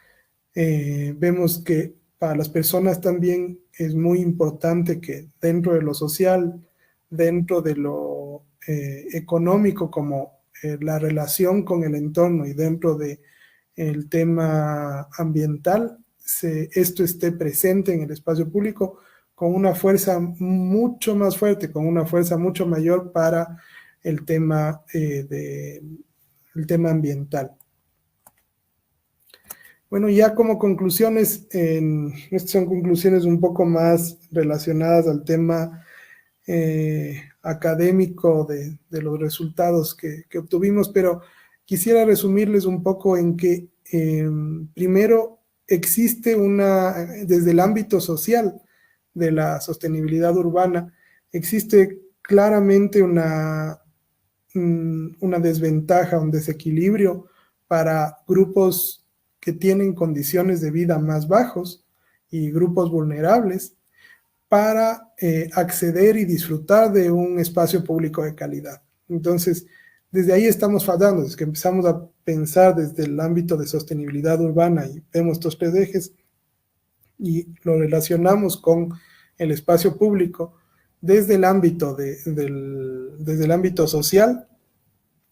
vemos que para las personas también es muy importante que dentro de lo social, dentro de lo económico, como la relación con el entorno, y dentro del tema ambiental, esto esté presente en el espacio público con una fuerza mucho más fuerte, con una fuerza mucho mayor para el tema ambiental. Bueno, ya como conclusiones, estas son conclusiones un poco más relacionadas al tema académico de los resultados que obtuvimos, pero quisiera resumirles un poco en que primero existe desde el ámbito social de la sostenibilidad urbana, existe claramente una desventaja, un desequilibrio para grupos que tienen condiciones de vida más bajos y grupos vulnerables para acceder y disfrutar de un espacio público de calidad. Entonces, desde ahí estamos fallando, desde que empezamos a pensar desde el ámbito de sostenibilidad urbana y vemos estos 3 ejes y lo relacionamos con el espacio público desde el ámbito desde el ámbito social,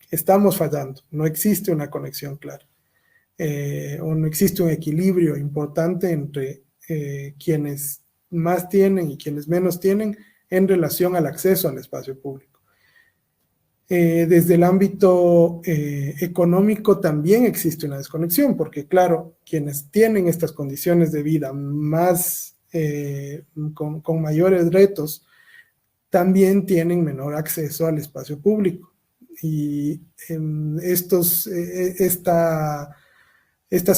estamos fallando, no existe una conexión clara. o no existe un equilibrio importante entre quienes más tienen y quienes menos tienen en relación al acceso al espacio público. Desde el ámbito económico también existe una desconexión, porque claro, quienes tienen estas condiciones de vida más con mayores retos, también tienen menor acceso al espacio público. Y estas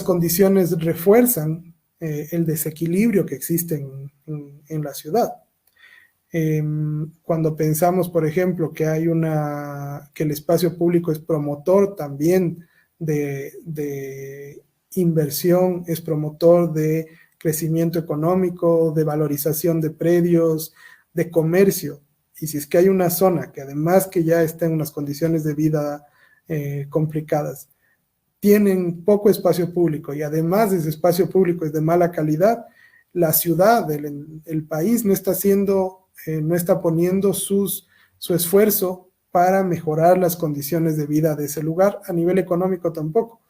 condiciones refuerzan el desequilibrio que existe en la ciudad. Cuando pensamos, por ejemplo, que el espacio público es promotor también de inversión, es promotor de crecimiento económico, de valorización de predios, de comercio. Y si es que hay una zona que además que ya está en unas condiciones de vida complicadas, tienen poco espacio público y además ese espacio público es de mala calidad, la ciudad, el país no está poniendo su esfuerzo para mejorar las condiciones de vida de ese lugar, a nivel económico tampoco.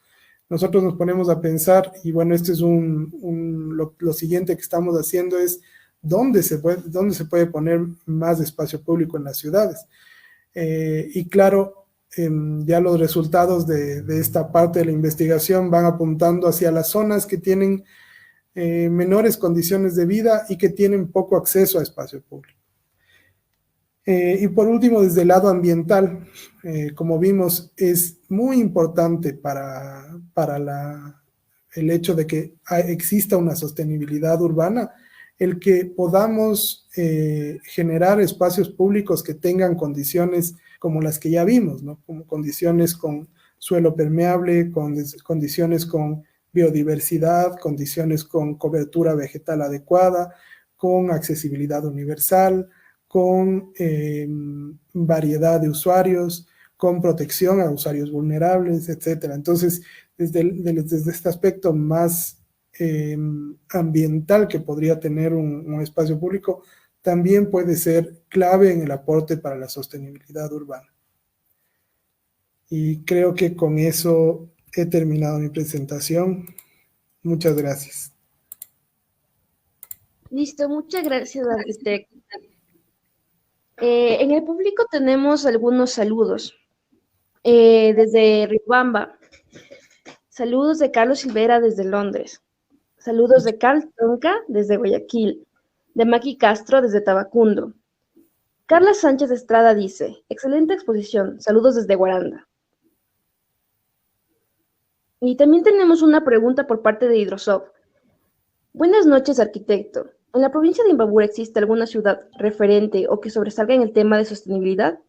Nosotros nos ponemos a pensar, y bueno, este es lo siguiente que estamos haciendo es dónde se puede poner más espacio público en las ciudades. Y claro, ya los resultados de esta parte de la investigación van apuntando hacia las zonas que tienen menores condiciones de vida y que tienen poco acceso a espacio público. Y por último, desde el lado ambiental, como vimos, es muy importante para el hecho de que exista una sostenibilidad urbana, el que podamos generar espacios públicos que tengan condiciones como las que ya vimos, ¿no? Como condiciones con suelo permeable, condiciones con biodiversidad, condiciones con cobertura vegetal adecuada, con accesibilidad universal, con variedad de usuarios, con protección a usuarios vulnerables, etcétera. Entonces, desde este aspecto más ambiental que podría tener un espacio público, también puede ser clave en el aporte para la sostenibilidad urbana. Y creo que con eso he terminado mi presentación. Muchas gracias. Listo, muchas gracias, arquitecto. En el público tenemos algunos saludos. Desde Riobamba. Saludos de Carlos Silvera desde Londres. Saludos de Carl Tonka desde Guayaquil. De Maki Castro desde Tabacundo. Carla Sánchez Estrada dice, excelente exposición. Saludos desde Guaranda. Y también tenemos una pregunta por parte de Hidrosoft. Buenas noches, arquitecto. ¿En la provincia de Imbabura existe alguna ciudad referente o que sobresalga en el tema de sostenibilidad?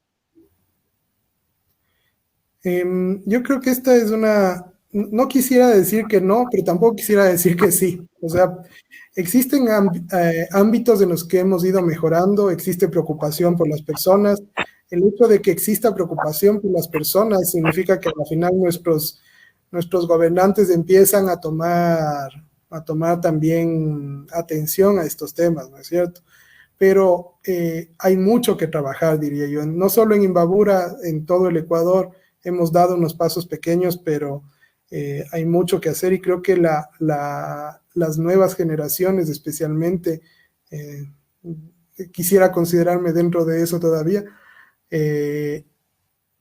Yo creo que esta es no quisiera decir que no, pero tampoco quisiera decir que sí. O sea, existen ámbitos en los que hemos ido mejorando, existe preocupación por las personas. El hecho de que exista preocupación por las personas significa que al final nuestros gobernantes empiezan a tomar también atención a estos temas, ¿no es cierto? Pero hay mucho que trabajar, diría yo. No solo en Imbabura, en todo el Ecuador hemos dado unos pasos pequeños, pero hay mucho que hacer y creo que las nuevas generaciones especialmente, quisiera considerarme dentro de eso todavía,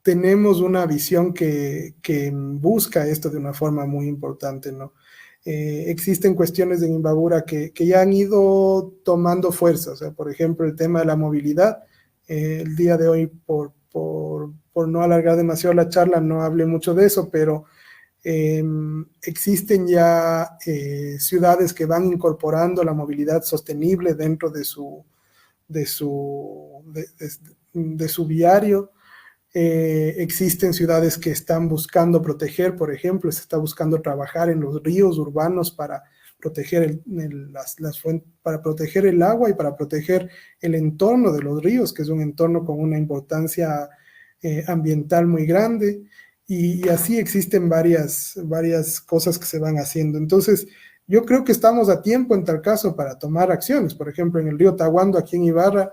tenemos una visión que busca esto de una forma muy importante, ¿no? Existen cuestiones en Imbabura que ya han ido tomando fuerza, o sea, por ejemplo, el tema de la movilidad. El día de hoy, por no alargar demasiado la charla, no hablé mucho de eso, pero existen ya ciudades que van incorporando la movilidad sostenible dentro de su viario. Existen ciudades que están buscando proteger, por ejemplo, se está buscando trabajar en los ríos urbanos para proteger para proteger el agua y para proteger el entorno de los ríos, que es un entorno con una importancia ambiental muy grande, y así existen varias cosas que se van haciendo. Entonces, yo creo que estamos a tiempo en tal caso para tomar acciones. Por ejemplo, en el río Tahuando, aquí en Ibarra,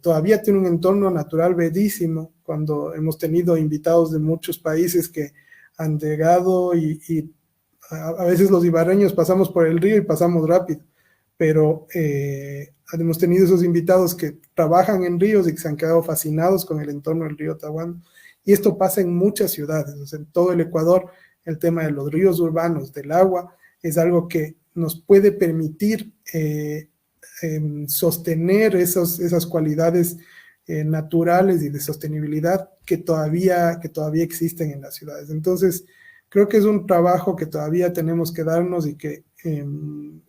todavía tiene un entorno natural bellísimo. Cuando hemos tenido invitados de muchos países que han llegado y a veces los ibarreños pasamos por el río y pasamos rápido, pero hemos tenido esos invitados que trabajan en ríos y que se han quedado fascinados con el entorno del río Tahuando. Y esto pasa en muchas ciudades, o sea, en todo el Ecuador. El tema de los ríos urbanos, del agua, es algo que nos puede permitir sostener esas cualidades naturales y de sostenibilidad que todavía existen en las ciudades. Entonces, creo que es un trabajo que todavía tenemos que darnos y que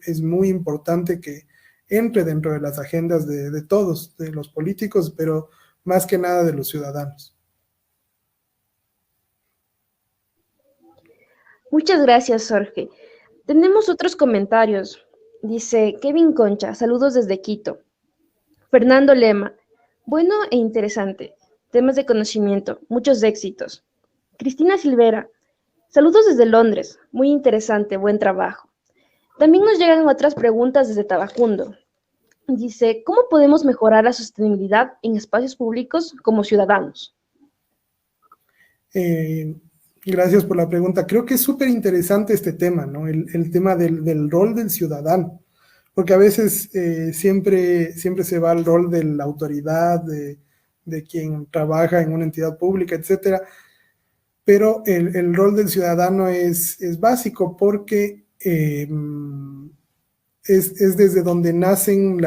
es muy importante que entre dentro de las agendas de todos, de los políticos, pero más que nada de los ciudadanos. Muchas gracias, Jorge. Tenemos otros comentarios. Dice Kevin Concha, saludos desde Quito. Fernando Lema, bueno e interesante. Temas de conocimiento, muchos éxitos. Cristina Silvera, saludos desde Londres, muy interesante, buen trabajo. También nos llegan otras preguntas desde Tabacundo. Dice, ¿cómo podemos mejorar la sostenibilidad en espacios públicos como ciudadanos? Gracias por la pregunta. Creo que es súper interesante este tema, ¿no? El tema del rol del ciudadano, porque a veces siempre se va al rol de la autoridad, de quien trabaja en una entidad pública, etcétera, pero el rol del ciudadano es básico porque es desde donde nacen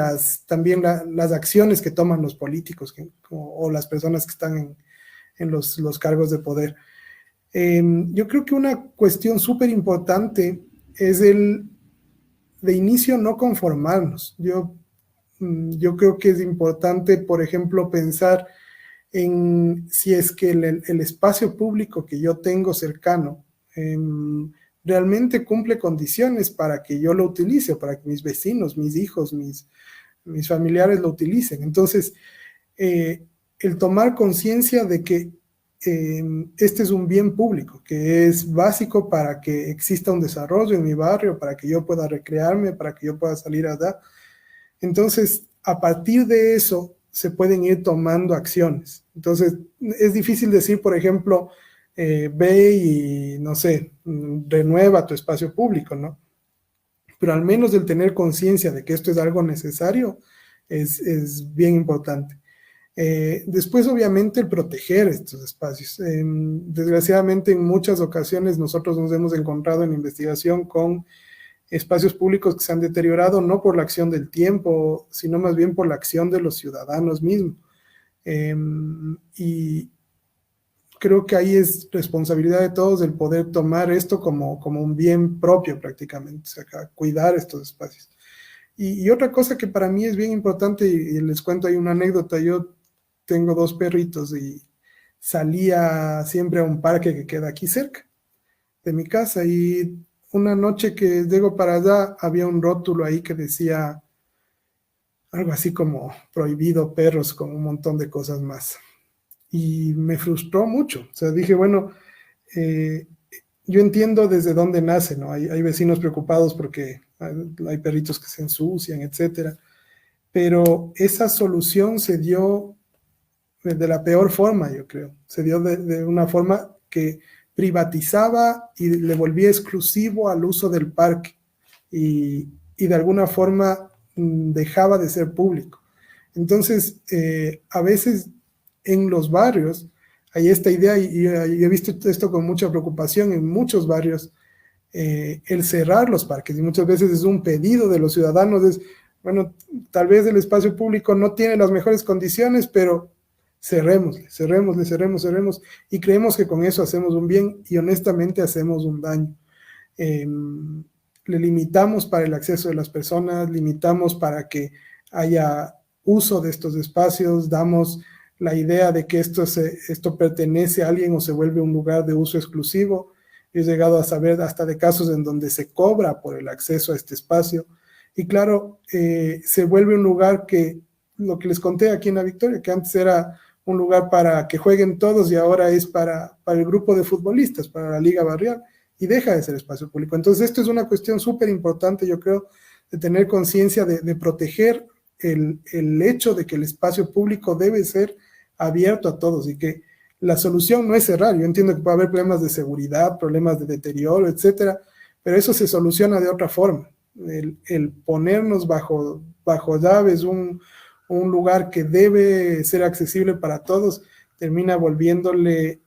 también las acciones que toman los políticos o las personas que están en los cargos de poder. Yo creo que una cuestión súper importante es de inicio no conformarnos. Yo creo que es importante, por ejemplo, pensar en si es que el espacio público que yo tengo cercano realmente cumple condiciones para que yo lo utilice, para que mis vecinos, mis hijos, mis familiares lo utilicen. Entonces, el tomar conciencia de que este es un bien público, que es básico para que exista un desarrollo en mi barrio, para que yo pueda recrearme, para que yo pueda salir allá. Entonces, a partir de eso, se pueden ir tomando acciones. Entonces, es difícil decir, por ejemplo, ve y, no sé, renueva tu espacio público, ¿no? Pero al menos el tener conciencia de que esto es algo necesario es bien importante. Después, obviamente, el proteger estos espacios. Desgraciadamente, en muchas ocasiones nosotros nos hemos encontrado en investigación con espacios públicos que se han deteriorado no por la acción del tiempo, sino más bien por la acción de los ciudadanos mismos. Y creo que ahí es responsabilidad de todos el poder tomar esto como un bien propio prácticamente, o sea, cuidar estos espacios. Y otra cosa que para mí es bien importante, y les cuento ahí una anécdota, yo tengo 2 perritos y salía siempre a un parque que queda aquí cerca de mi casa y una noche que llego para allá había un rótulo ahí que decía algo así como prohibido perros con un montón de cosas más. Y me frustró mucho. O sea, dije, bueno, yo entiendo desde dónde nace, ¿no? Hay vecinos preocupados porque hay perritos que se ensucian, etcétera. Pero esa solución se dio de la peor forma, yo creo. Se dio de una forma que privatizaba y le volvía exclusivo al uso del parque y de alguna forma dejaba de ser público. Entonces, a veces en los barrios hay esta idea, y he visto esto con mucha preocupación en muchos barrios, el cerrar los parques, y muchas veces es un pedido de los ciudadanos, bueno, tal vez el espacio público no tiene las mejores condiciones, pero cerrémosle, y creemos que con eso hacemos un bien, y honestamente hacemos un daño. Le limitamos para el acceso de las personas, limitamos para que haya uso de estos espacios, damos la idea de que esto pertenece a alguien o se vuelve un lugar de uso exclusivo. He llegado a saber hasta de casos en donde se cobra por el acceso a este espacio, y claro, se vuelve un lugar que, lo que les conté aquí en La Victoria, que antes era un lugar para que jueguen todos y ahora es para el grupo de futbolistas, para la liga barrial, y deja de ser espacio público. Entonces esto es una cuestión súper importante, yo creo, de tener conciencia de proteger el hecho de que el espacio público debe ser abierto a todos y que la solución no es cerrar. Yo entiendo que puede haber problemas de seguridad, problemas de deterioro, etcétera, pero eso se soluciona de otra forma. El ponernos bajo llaves un lugar que debe ser accesible para todos, termina volviéndole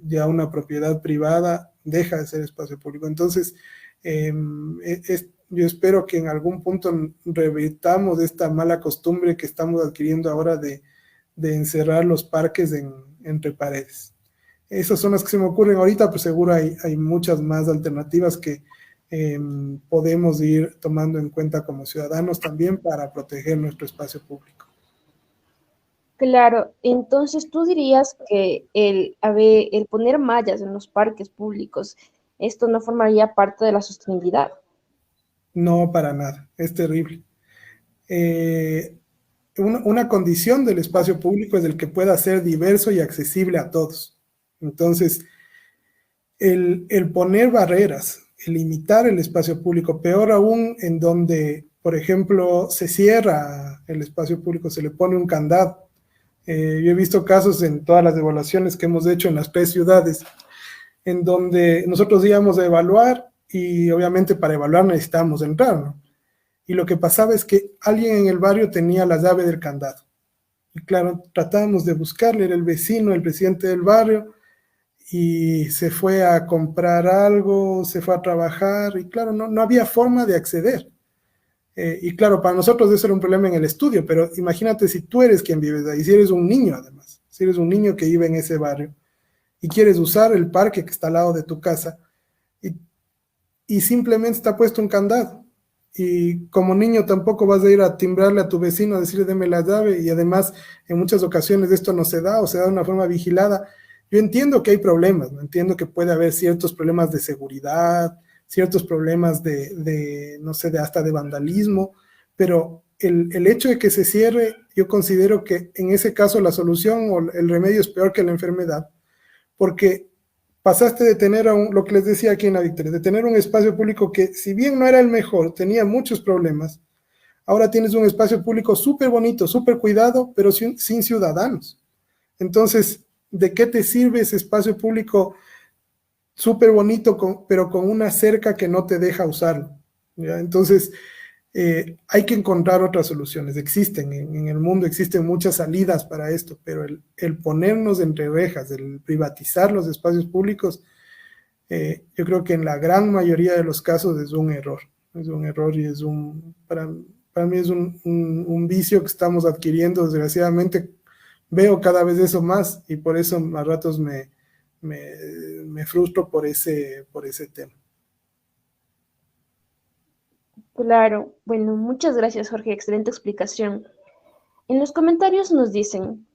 ya una propiedad privada, deja de ser espacio público. Entonces, yo espero que en algún punto revirtamos esta mala costumbre que estamos adquiriendo ahora de encerrar los parques entre paredes. Esas son las que se me ocurren ahorita, pero seguro hay muchas más alternativas que podemos ir tomando en cuenta como ciudadanos también para proteger nuestro espacio público. Claro, entonces tú dirías que el poner mallas en los parques públicos, esto no formaría parte de la sostenibilidad. No, para nada, es terrible. Una condición del espacio público es el que pueda ser diverso y accesible a todos. Entonces, el poner barreras, el limitar el espacio público, peor aún en donde, por ejemplo, se cierra el espacio público, se le pone un candado. Yo he visto casos en todas las evaluaciones que hemos hecho en las 3 ciudades, en donde nosotros íbamos a evaluar y obviamente para evaluar necesitábamos entrar, ¿no? Y lo que pasaba es que alguien en el barrio tenía la llave del candado. Y claro, tratábamos de buscarle, era el vecino, el presidente del barrio, y se fue a comprar algo, se fue a trabajar, y claro, no había forma de acceder. Y claro, para nosotros eso era un problema en el estudio, pero imagínate si tú eres quien vives ahí, si eres un niño además, si eres un niño que vive en ese barrio, y quieres usar el parque que está al lado de tu casa, y simplemente está puesto un candado. Y como niño tampoco vas a ir a timbrarle a tu vecino a decirle deme la llave, y además en muchas ocasiones esto no se da o se da de una forma vigilada. Yo entiendo que hay problemas, ¿no? Entiendo que puede haber ciertos problemas de seguridad, ciertos problemas no sé, hasta de vandalismo, pero el hecho de que se cierre, yo considero que en ese caso la solución o el remedio es peor que la enfermedad, porque pasaste de tener lo que les decía aquí en la Victoria, de tener un espacio público que si bien no era el mejor, tenía muchos problemas, ahora tienes un espacio público súper bonito, súper cuidado, pero sin ciudadanos. Entonces, ¿de qué te sirve ese espacio público súper bonito, pero con una cerca que no te deja usarlo? ¿Ya? Entonces, hay que encontrar otras soluciones. Existen, en el mundo existen muchas salidas para esto, pero el ponernos entre rejas, el privatizar los espacios públicos, yo creo que en la gran mayoría de los casos es un error. Es un error y para mí es un vicio que estamos adquiriendo, desgraciadamente. Veo cada vez eso más y por eso a ratos me frustro por ese tema. Claro, bueno, muchas gracias, Jorge, excelente explicación. En los comentarios nos dicen,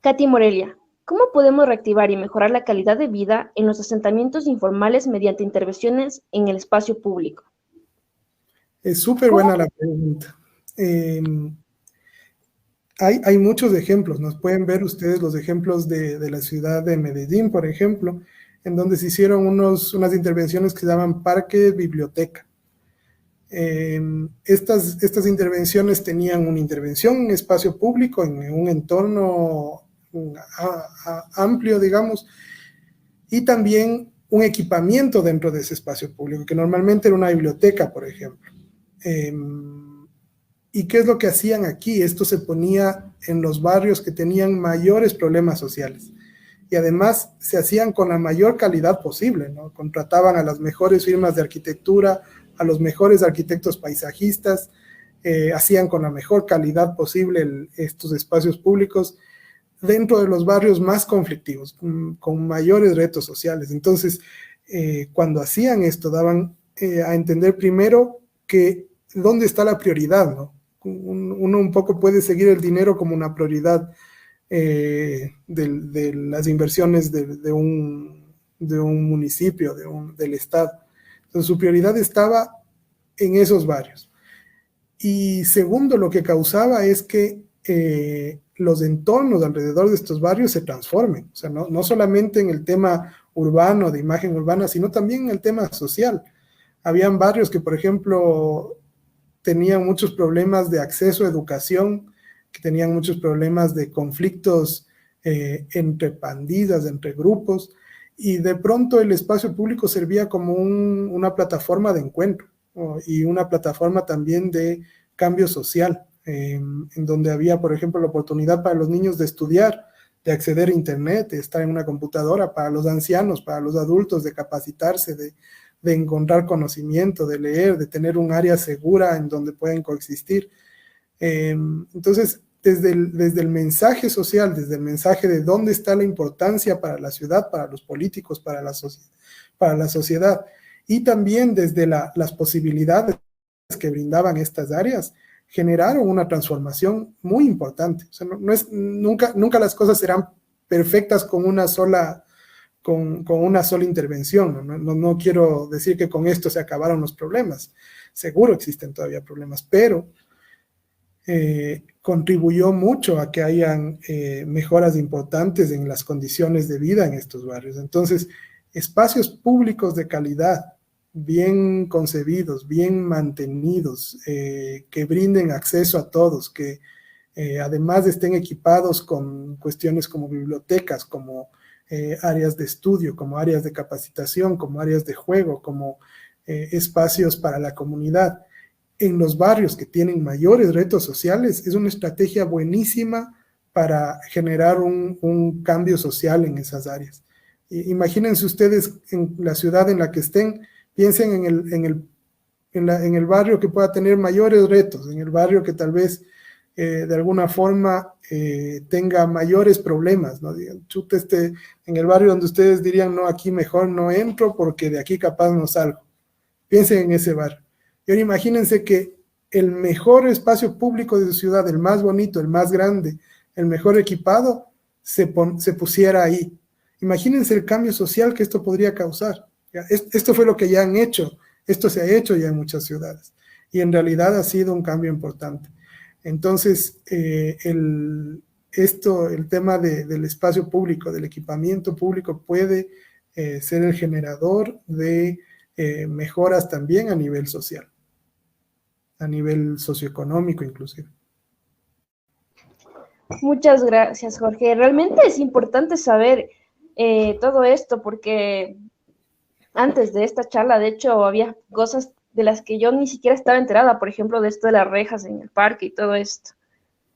Katy Morelia, ¿cómo podemos reactivar y mejorar la calidad de vida en los asentamientos informales mediante intervenciones en el espacio público? Es súper buena la pregunta. Hay muchos ejemplos, nos pueden ver ustedes los ejemplos de la ciudad de Medellín, por ejemplo, en donde se hicieron unas intervenciones que se llaman parque biblioteca. Estas intervenciones tenían una intervención en espacio público, en un entorno amplio, digamos, y también un equipamiento dentro de ese espacio público, que normalmente era una biblioteca, por ejemplo. ¿Y qué es lo que hacían aquí? Esto se ponía en los barrios que tenían mayores problemas sociales. Y además se hacían con la mayor calidad posible, ¿no? Contrataban a las mejores firmas de arquitectura, a los mejores arquitectos paisajistas, hacían con la mejor calidad posible estos espacios públicos dentro de los barrios más conflictivos, con mayores retos sociales. Entonces, cuando hacían esto, daban a entender primero que dónde está la prioridad, ¿no? Uno un poco puede seguir el dinero como una prioridad de las inversiones de un municipio, del Estado. Entonces su prioridad estaba en esos barrios. Y segundo, lo que causaba es que los entornos alrededor de estos barrios se transformen. O sea, no solamente en el tema urbano, de imagen urbana, sino también en el tema social. Habían barrios que, por ejemplo, tenían muchos problemas de acceso a educación, que tenían muchos problemas de conflictos entre pandillas, entre grupos, y de pronto el espacio público servía como una plataforma de encuentro, ¿no? Y una plataforma también de cambio social, en donde había, por ejemplo, la oportunidad para los niños de estudiar, de acceder a internet, de estar en una computadora, para los ancianos, para los adultos, de capacitarse, de encontrar conocimiento, de leer, de tener un área segura en donde pueden coexistir. Entonces, desde el mensaje social, desde el mensaje de dónde está la importancia para la ciudad, para los políticos, para la sociedad, y también desde las posibilidades que brindaban estas áreas, generaron una transformación muy importante. O sea, nunca las cosas serán perfectas con una sola intervención. No quiero decir que con esto se acabaron los problemas. Seguro existen todavía problemas, pero contribuyó mucho a que hayan mejoras importantes en las condiciones de vida en estos barrios. Entonces, espacios públicos de calidad, bien concebidos, bien mantenidos, que brinden acceso a todos, que además estén equipados con cuestiones como bibliotecas, como áreas de estudio, como áreas de capacitación, como áreas de juego, como espacios para la comunidad. En los barrios que tienen mayores retos sociales, es una estrategia buenísima para generar un cambio social en esas áreas. Imagínense ustedes en la ciudad en la que estén, piensen en el barrio que pueda tener mayores retos, en el barrio que tal vez de alguna forma tenga mayores problemas, ¿no? Digan, chuta, en el barrio donde ustedes dirían, no, aquí mejor no entro porque de aquí capaz no salgo. Piensen en ese barrio. Y ahora imagínense que el mejor espacio público de su ciudad, el más bonito, el más grande, el mejor equipado, se pusiera ahí. Imagínense el cambio social que esto podría causar. Esto fue lo que ya han hecho, esto se ha hecho ya en muchas ciudades, y en realidad ha sido un cambio importante. Entonces, el tema del espacio público, del equipamiento público, puede ser el generador de mejoras también a nivel social, a nivel socioeconómico inclusive. Muchas gracias, Jorge. Realmente es importante saber todo esto porque antes de esta charla, de hecho, había cosas de las que yo ni siquiera estaba enterada, por ejemplo, de esto de las rejas en el parque y todo esto,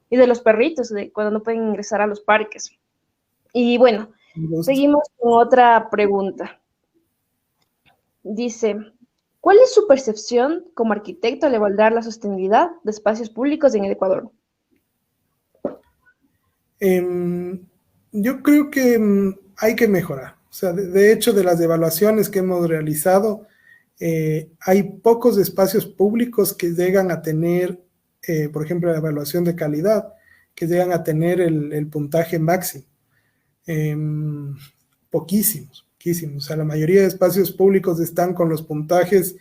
y de los perritos, de cuando no pueden ingresar a los parques. Y bueno, seguimos con otra pregunta. Dice, ¿cuál es su percepción como arquitecto al evaluar la sostenibilidad de espacios públicos en el Ecuador? Yo creo que hay que mejorar. O sea, de hecho, de las evaluaciones que hemos realizado, hay pocos espacios públicos que llegan a tener, por ejemplo, la evaluación de calidad, que llegan a tener el puntaje máximo. Poquísimos. O sea, la mayoría de espacios públicos están con los puntajes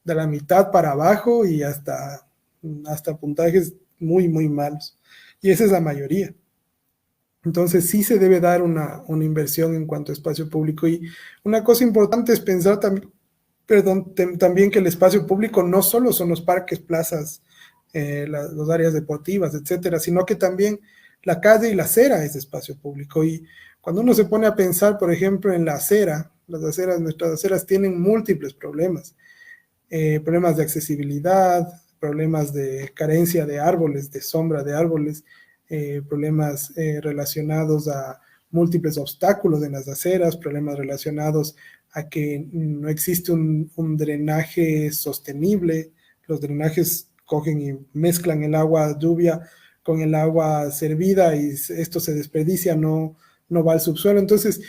de la mitad para abajo y hasta puntajes muy, muy malos. Y esa es la mayoría. Entonces sí se debe dar una inversión en cuanto a espacio público. Y una cosa importante es pensar también que el espacio público no solo son los parques, plazas, las áreas deportivas, etcétera, sino que también la calle y la acera es espacio público. Y cuando uno se pone a pensar, por ejemplo, en la acera, nuestras aceras tienen múltiples problemas. Problemas de accesibilidad, problemas de carencia de árboles, de sombra de árboles, problemas relacionados a múltiples obstáculos en las aceras, problemas relacionados a que no existe un drenaje sostenible. Los drenajes cogen y mezclan el agua lluvia con el agua servida y esto se desperdicia, no va al subsuelo. Entonces,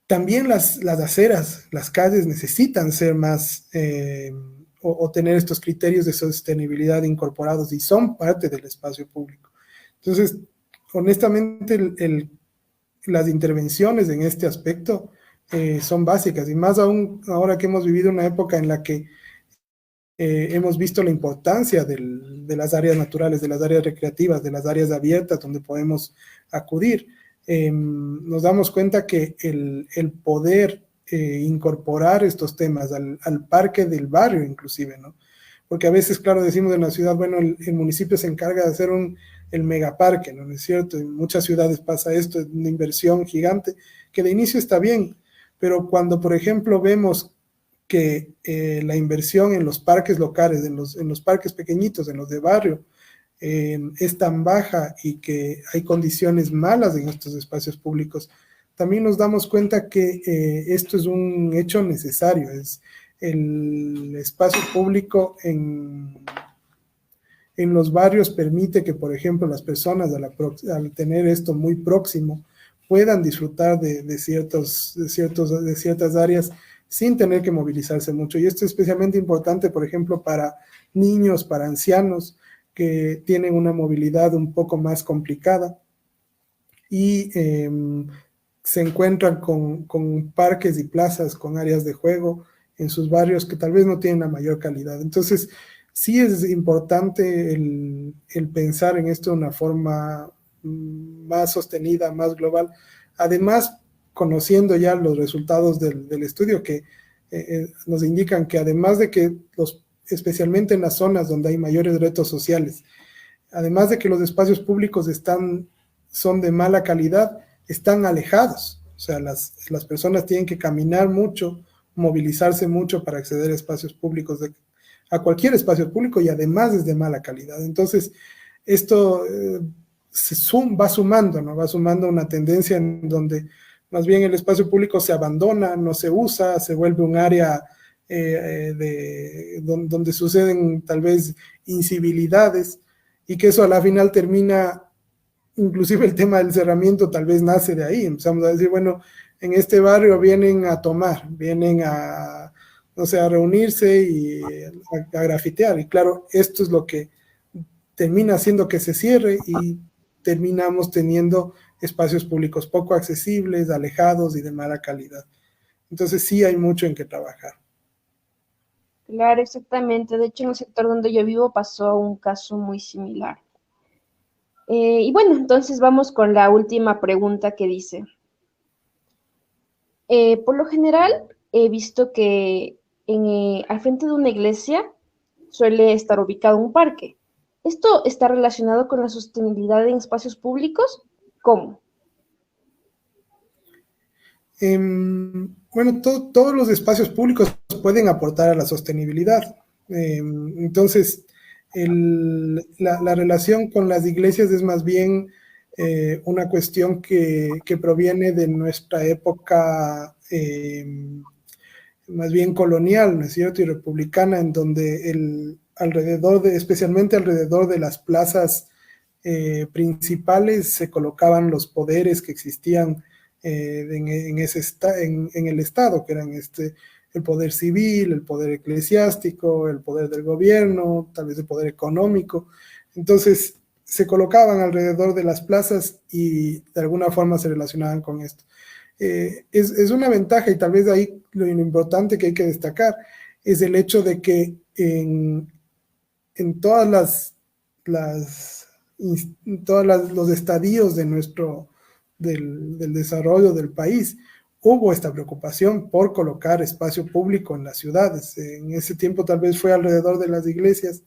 también las aceras, las calles necesitan ser más o tener estos criterios de sostenibilidad incorporados y son parte del espacio público. Entonces, honestamente, las intervenciones en este aspecto son básicas, y más aún ahora que hemos vivido una época en la que hemos visto la importancia de las áreas naturales, de las áreas recreativas, de las áreas abiertas donde podemos acudir. Nos damos cuenta que el poder incorporar estos temas al parque del barrio inclusive, ¿no? Porque a veces, claro, decimos en la ciudad, bueno, el municipio se encarga de hacer el megaparque, ¿no es cierto? En muchas ciudades pasa esto, es una inversión gigante, que de inicio está bien, pero cuando, por ejemplo, vemos que la inversión en los parques locales, en los parques pequeñitos, en los de barrio, es tan baja y que hay condiciones malas en estos espacios públicos, también nos damos cuenta que esto es un hecho necesario, es el espacio público en los barrios permite que, por ejemplo, las personas al tener esto muy próximo puedan disfrutar de ciertas áreas sin tener que movilizarse mucho. Y esto es especialmente importante, por ejemplo, para niños, para ancianos que tienen una movilidad un poco más complicada y se encuentran con parques y plazas, con áreas de juego en sus barrios que tal vez no tienen la mayor calidad. Entonces, sí es importante el pensar en esto de una forma más sostenida, más global. Además, conociendo ya los resultados del estudio que nos indican que además de que especialmente en las zonas donde hay mayores retos sociales, además de que los espacios públicos son de mala calidad, están alejados. O sea, las personas tienen que caminar mucho, movilizarse mucho para acceder a espacios públicos, a cualquier espacio público, y además es de mala calidad. Entonces, esto va sumando, ¿no? Va sumando una tendencia en donde más bien el espacio público se abandona, no se usa, se vuelve un área donde suceden tal vez incivilidades, y que eso a la final termina, inclusive el tema del cerramiento tal vez nace de ahí. Empezamos a decir, bueno, en este barrio vienen a tomar, vienen a, no sé, a reunirse y a grafitear. Y claro, esto es lo que termina haciendo que se cierre y terminamos teniendo espacios públicos poco accesibles, alejados y de mala calidad. Entonces sí hay mucho en que trabajar. Claro, exactamente. De hecho, en el sector donde yo vivo pasó un caso muy similar. Y bueno, entonces vamos con la última pregunta que dice, por lo general he visto que al frente de una iglesia suele estar ubicado un parque. ¿Esto está relacionado con la sostenibilidad en espacios públicos? ¿Cómo? Bueno, todos los espacios públicos pueden aportar a la sostenibilidad. Entonces, la relación con las iglesias es más bien una cuestión que proviene de nuestra época más bien colonial, ¿no es cierto? Y republicana, en donde especialmente alrededor de las plazas principales se colocaban los poderes que existían en el Estado, que eran el poder civil, el poder eclesiástico, el poder del gobierno, tal vez el poder económico. Entonces se colocaban alrededor de las plazas y de alguna forma se relacionaban con esto. Es una ventaja, y tal vez ahí lo importante que hay que destacar es el hecho de que en todas los estadios del desarrollo del país, hubo esta preocupación por colocar espacio público en las ciudades. En ese tiempo tal vez fue alrededor de las iglesias,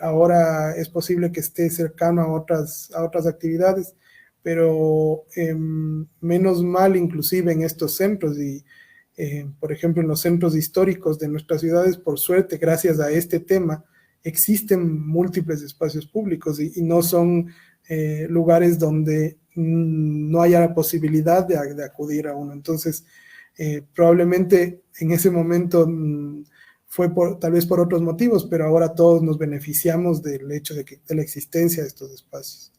ahora es posible que esté cercano a otras actividades, pero menos mal inclusive en estos centros y por ejemplo en los centros históricos de nuestras ciudades, por suerte, gracias a este tema, existen múltiples espacios públicos y no son lugares donde no haya la posibilidad de acudir a uno. Entonces, probablemente en ese momento fue tal vez por otros motivos, pero ahora todos nos beneficiamos del hecho de la existencia de estos espacios.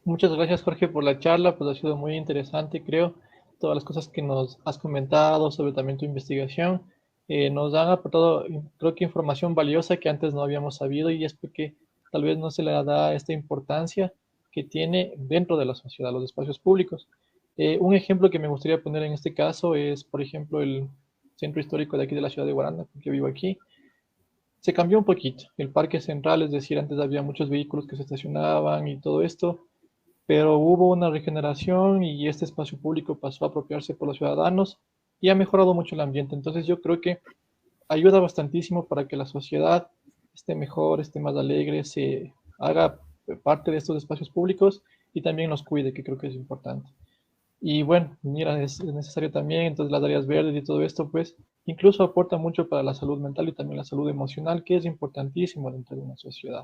Muchas gracias, Jorge, por la charla, pues ha sido muy interesante, creo. Todas las cosas que nos has comentado sobre también tu investigación nos han aportado, creo que información valiosa que antes no habíamos sabido, y es porque tal vez no se le da esta importancia que tiene dentro de la sociedad, los espacios públicos. Un ejemplo que me gustaría poner en este caso es, por ejemplo, el centro histórico de aquí de la ciudad de Guaranda, porque vivo aquí. Se cambió un poquito el parque central, es decir, antes había muchos vehículos que se estacionaban y todo esto, pero hubo una regeneración y este espacio público pasó a apropiarse por los ciudadanos y ha mejorado mucho el ambiente. Entonces yo creo que ayuda bastantísimo para que la sociedad esté mejor, esté más alegre, se haga parte de estos espacios públicos y también los cuide, que creo que es importante. Y bueno, mira, es necesario también, entonces las áreas verdes y todo esto, pues incluso aporta mucho para la salud mental y también la salud emocional, que es importantísimo dentro de una sociedad.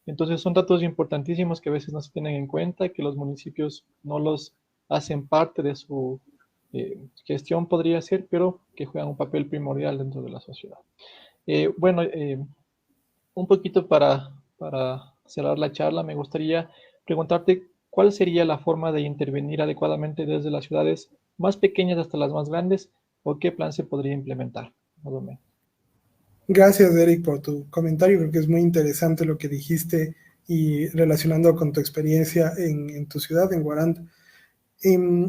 Entonces son datos importantísimos que a veces no se tienen en cuenta, que los municipios no los hacen parte de su gestión, podría ser, pero que juegan un papel primordial dentro de la sociedad. Bueno, un poquito para cerrar la charla, me gustaría preguntarte cuál sería la forma de intervenir adecuadamente desde las ciudades más pequeñas hasta las más grandes, o qué plan se podría implementar. Más o menos. Gracias, Eric, por tu comentario. Creo que es muy interesante lo que dijiste y relacionando con tu experiencia en tu ciudad, en Guaranda.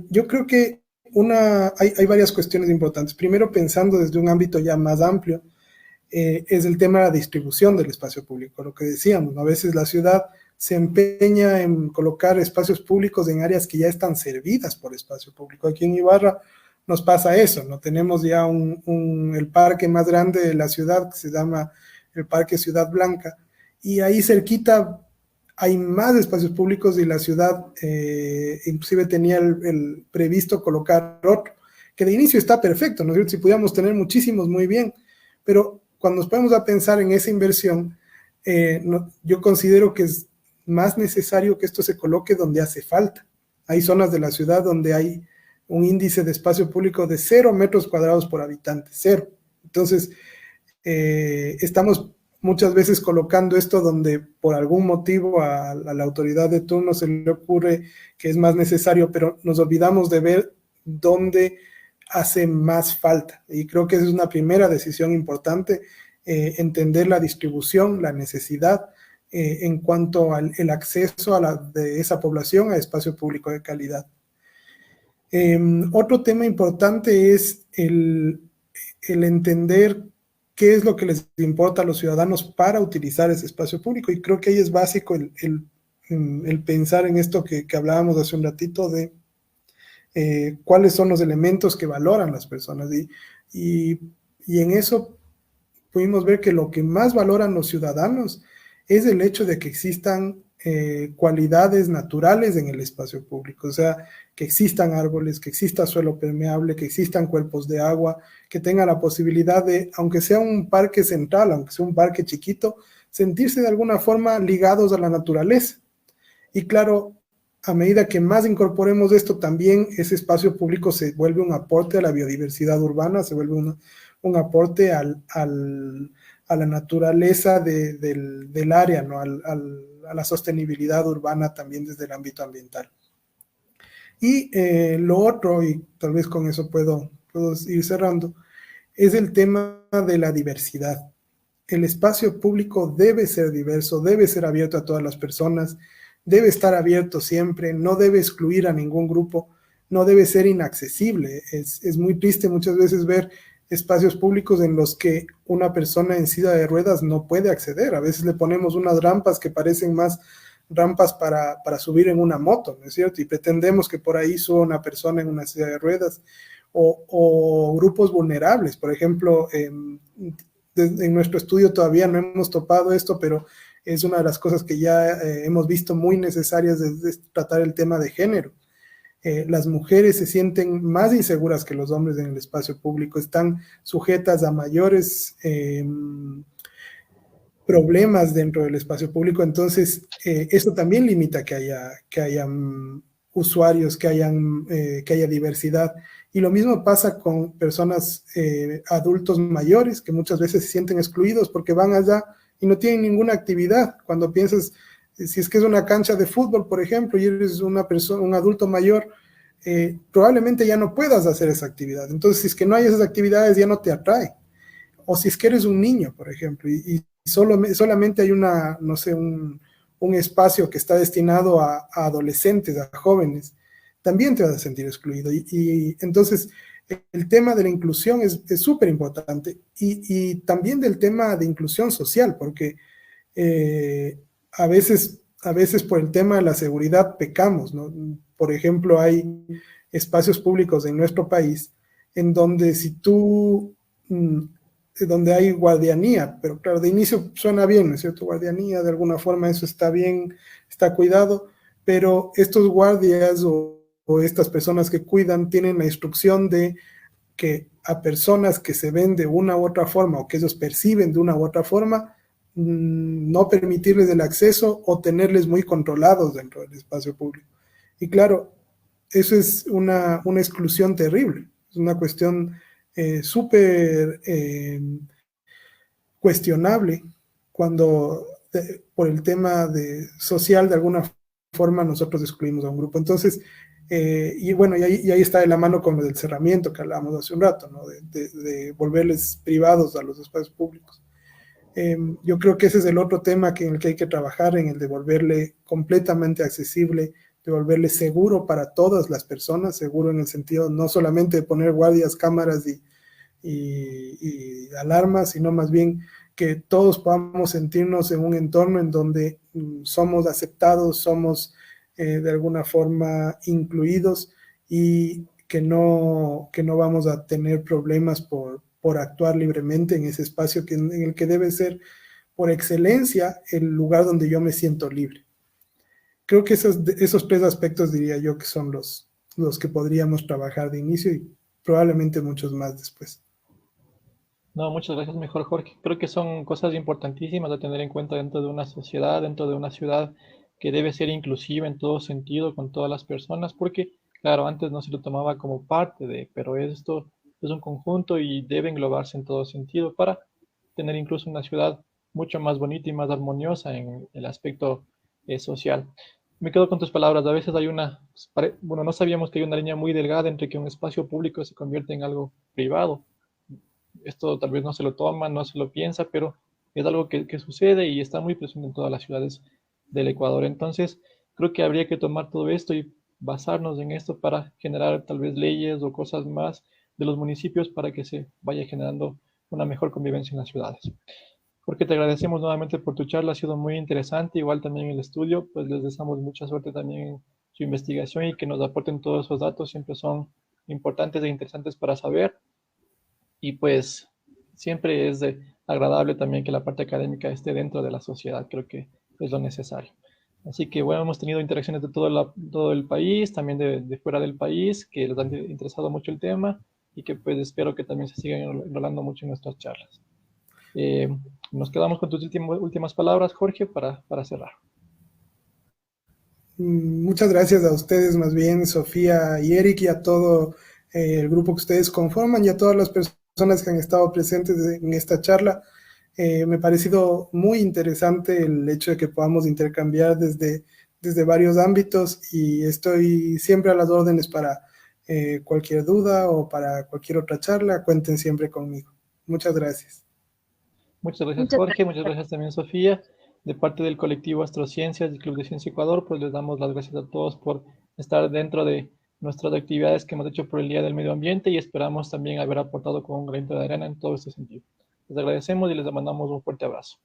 Yo creo que hay varias cuestiones importantes. Primero, pensando desde un ámbito ya más amplio, es el tema de la distribución del espacio público, lo que decíamos, ¿no? A veces la ciudad se empeña en colocar espacios públicos en áreas que ya están servidas por espacio público. Aquí en Ibarra nos pasa eso, ¿no? Tenemos ya el parque más grande de la ciudad, que se llama el Parque Ciudad Blanca, y ahí cerquita hay más espacios públicos y la ciudad inclusive tenía el previsto colocar otro, que de inicio está perfecto, ¿no es cierto? Si pudiéramos tener muchísimos, muy bien, pero cuando nos ponemos a pensar en esa inversión, yo considero que es más necesario que esto se coloque donde hace falta. Hay zonas de la ciudad donde hay un índice de espacio público de 0 metros cuadrados por habitante, 0. Entonces, estamos muchas veces colocando esto donde por algún motivo a la autoridad de turno se le ocurre que es más necesario, pero nos olvidamos de ver dónde hace más falta. Y creo que esa es una primera decisión importante, entender la distribución, la necesidad en cuanto al el acceso de esa población a espacio público de calidad. Otro tema importante es el entender qué es lo que les importa a los ciudadanos para utilizar ese espacio público, y creo que ahí es básico el pensar en esto que hablábamos hace un ratito de cuáles son los elementos que valoran las personas, y en eso pudimos ver que lo que más valoran los ciudadanos es el hecho de que existan cualidades naturales en el espacio público, o sea, que existan árboles, que exista suelo permeable, que existan cuerpos de agua, que tengan la posibilidad de, aunque sea un parque central, aunque sea un parque chiquito, sentirse de alguna forma ligados a la naturaleza. Y claro, a medida que más incorporemos esto, también ese espacio público se vuelve un aporte a la biodiversidad urbana, se vuelve un aporte a la naturaleza del área, ¿no? A la sostenibilidad urbana también desde el ámbito ambiental. Y lo otro, y tal vez con eso puedo ir cerrando, es el tema de la diversidad. El espacio público debe ser diverso, debe ser abierto a todas las personas, debe estar abierto siempre, no debe excluir a ningún grupo, no debe ser inaccesible. Es muy triste muchas veces ver espacios públicos en los que una persona en silla de ruedas no puede acceder. A veces le ponemos unas rampas que parecen más rampas para subir en una moto, ¿no es cierto? Y pretendemos que por ahí suba una persona en una silla de ruedas, o grupos vulnerables. Por ejemplo, en nuestro estudio todavía no hemos topado esto, pero es una de las cosas que ya hemos visto muy necesarias de tratar el tema de género. Las mujeres se sienten más inseguras que los hombres en el espacio público, están sujetas a mayores problemas dentro del espacio público, entonces esto también limita que haya usuarios, que haya diversidad. Y lo mismo pasa con personas adultos mayores que muchas veces se sienten excluidos porque van allá y no tienen ninguna actividad. Cuando piensas, si es que es una cancha de fútbol, por ejemplo, y eres un adulto mayor, probablemente ya no puedas hacer esa actividad. Entonces, si es que no hay esas actividades, ya no te atrae. O si es que eres un niño, por ejemplo, y solamente hay no sé, un espacio que está destinado a adolescentes, a jóvenes, también te vas a sentir excluido. Y entonces, el tema de la inclusión es súper importante, y también del tema de inclusión social, porque a veces por el tema de la seguridad pecamos, ¿no? Por ejemplo, hay espacios públicos en nuestro país en donde si tú donde hay guardianía, pero claro, de inicio suena bien, ¿no es cierto? Guardianía, de alguna forma eso está bien, está cuidado, pero estos guardias o estas personas que cuidan tienen la instrucción de que a personas que se ven de una u otra forma o que ellos perciben de una u otra forma, no permitirles el acceso o tenerles muy controlados dentro del espacio público. Y claro, eso es una exclusión terrible, es una cuestión súper cuestionable cuando por el tema social de alguna forma nosotros excluimos a un grupo. Entonces, y bueno, y ahí está de la mano con lo del cerramiento que hablábamos hace un rato, ¿no? De volverles privados a los espacios públicos. Yo creo que ese es el otro tema en el que hay que trabajar, en el de volverle completamente accesible, de volverle seguro para todas las personas, seguro en el sentido no solamente de poner guardias, cámaras y alarmas, sino más bien que todos podamos sentirnos en un entorno en donde somos aceptados, somos de alguna forma incluidos y que no vamos a tener problemas por actuar libremente en ese espacio en el que debe ser por excelencia el lugar donde yo me siento libre. Creo que esos tres aspectos diría yo que son los que podríamos trabajar de inicio y probablemente muchos más después. No, muchas gracias, mejor Jorge. Creo que son cosas importantísimas a tener en cuenta dentro de una sociedad, dentro de una ciudad que debe ser inclusiva en todo sentido con todas las personas, porque, claro, antes no se lo tomaba como parte de, pero esto es un conjunto y debe englobarse en todo sentido para tener incluso una ciudad mucho más bonita y más armoniosa en el aspecto social. Me quedo con tus palabras. A veces hay bueno, no sabíamos que hay una línea muy delgada entre que un espacio público se convierte en algo privado. Esto tal vez no se lo toma, no se lo piensa, pero es algo que sucede y está muy presente en todas las ciudades del Ecuador. Entonces, creo que habría que tomar todo esto y basarnos en esto para generar tal vez leyes o cosas más de los municipios para que se vaya generando una mejor convivencia en las ciudades. Jorge, te agradecemos nuevamente por tu charla, ha sido muy interesante, igual también el estudio, pues les deseamos mucha suerte también en su investigación y que nos aporten todos esos datos, siempre son importantes e interesantes para saber y pues siempre es agradable también que la parte académica esté dentro de la sociedad, creo que es lo necesario. Así que bueno, hemos tenido interacciones de todo el país, también de fuera del país, que les han interesado mucho el tema y que pues espero que también se sigan enrolando mucho en nuestras charlas. Nos quedamos con tus últimas palabras, Jorge, para cerrar. Muchas gracias a ustedes, más bien, Sofía y Eric, y a todo el grupo que ustedes conforman y a todas las personas que han estado presentes en esta charla. Me ha parecido muy interesante el hecho de que podamos intercambiar desde varios ámbitos y estoy siempre a las órdenes para cualquier duda o para cualquier otra charla. Cuenten siempre conmigo. Muchas gracias. Muchas gracias, Muchas Jorge. Muchas gracias. gracias también, Sofía. De parte del colectivo Astrociencias y Club de Ciencia Ecuador, pues les damos las gracias a todos por estar dentro de nuestras actividades que hemos hecho por el Día del Medio Ambiente y esperamos también haber aportado con un granito de arena en todo este sentido. Les agradecemos y les mandamos un fuerte abrazo.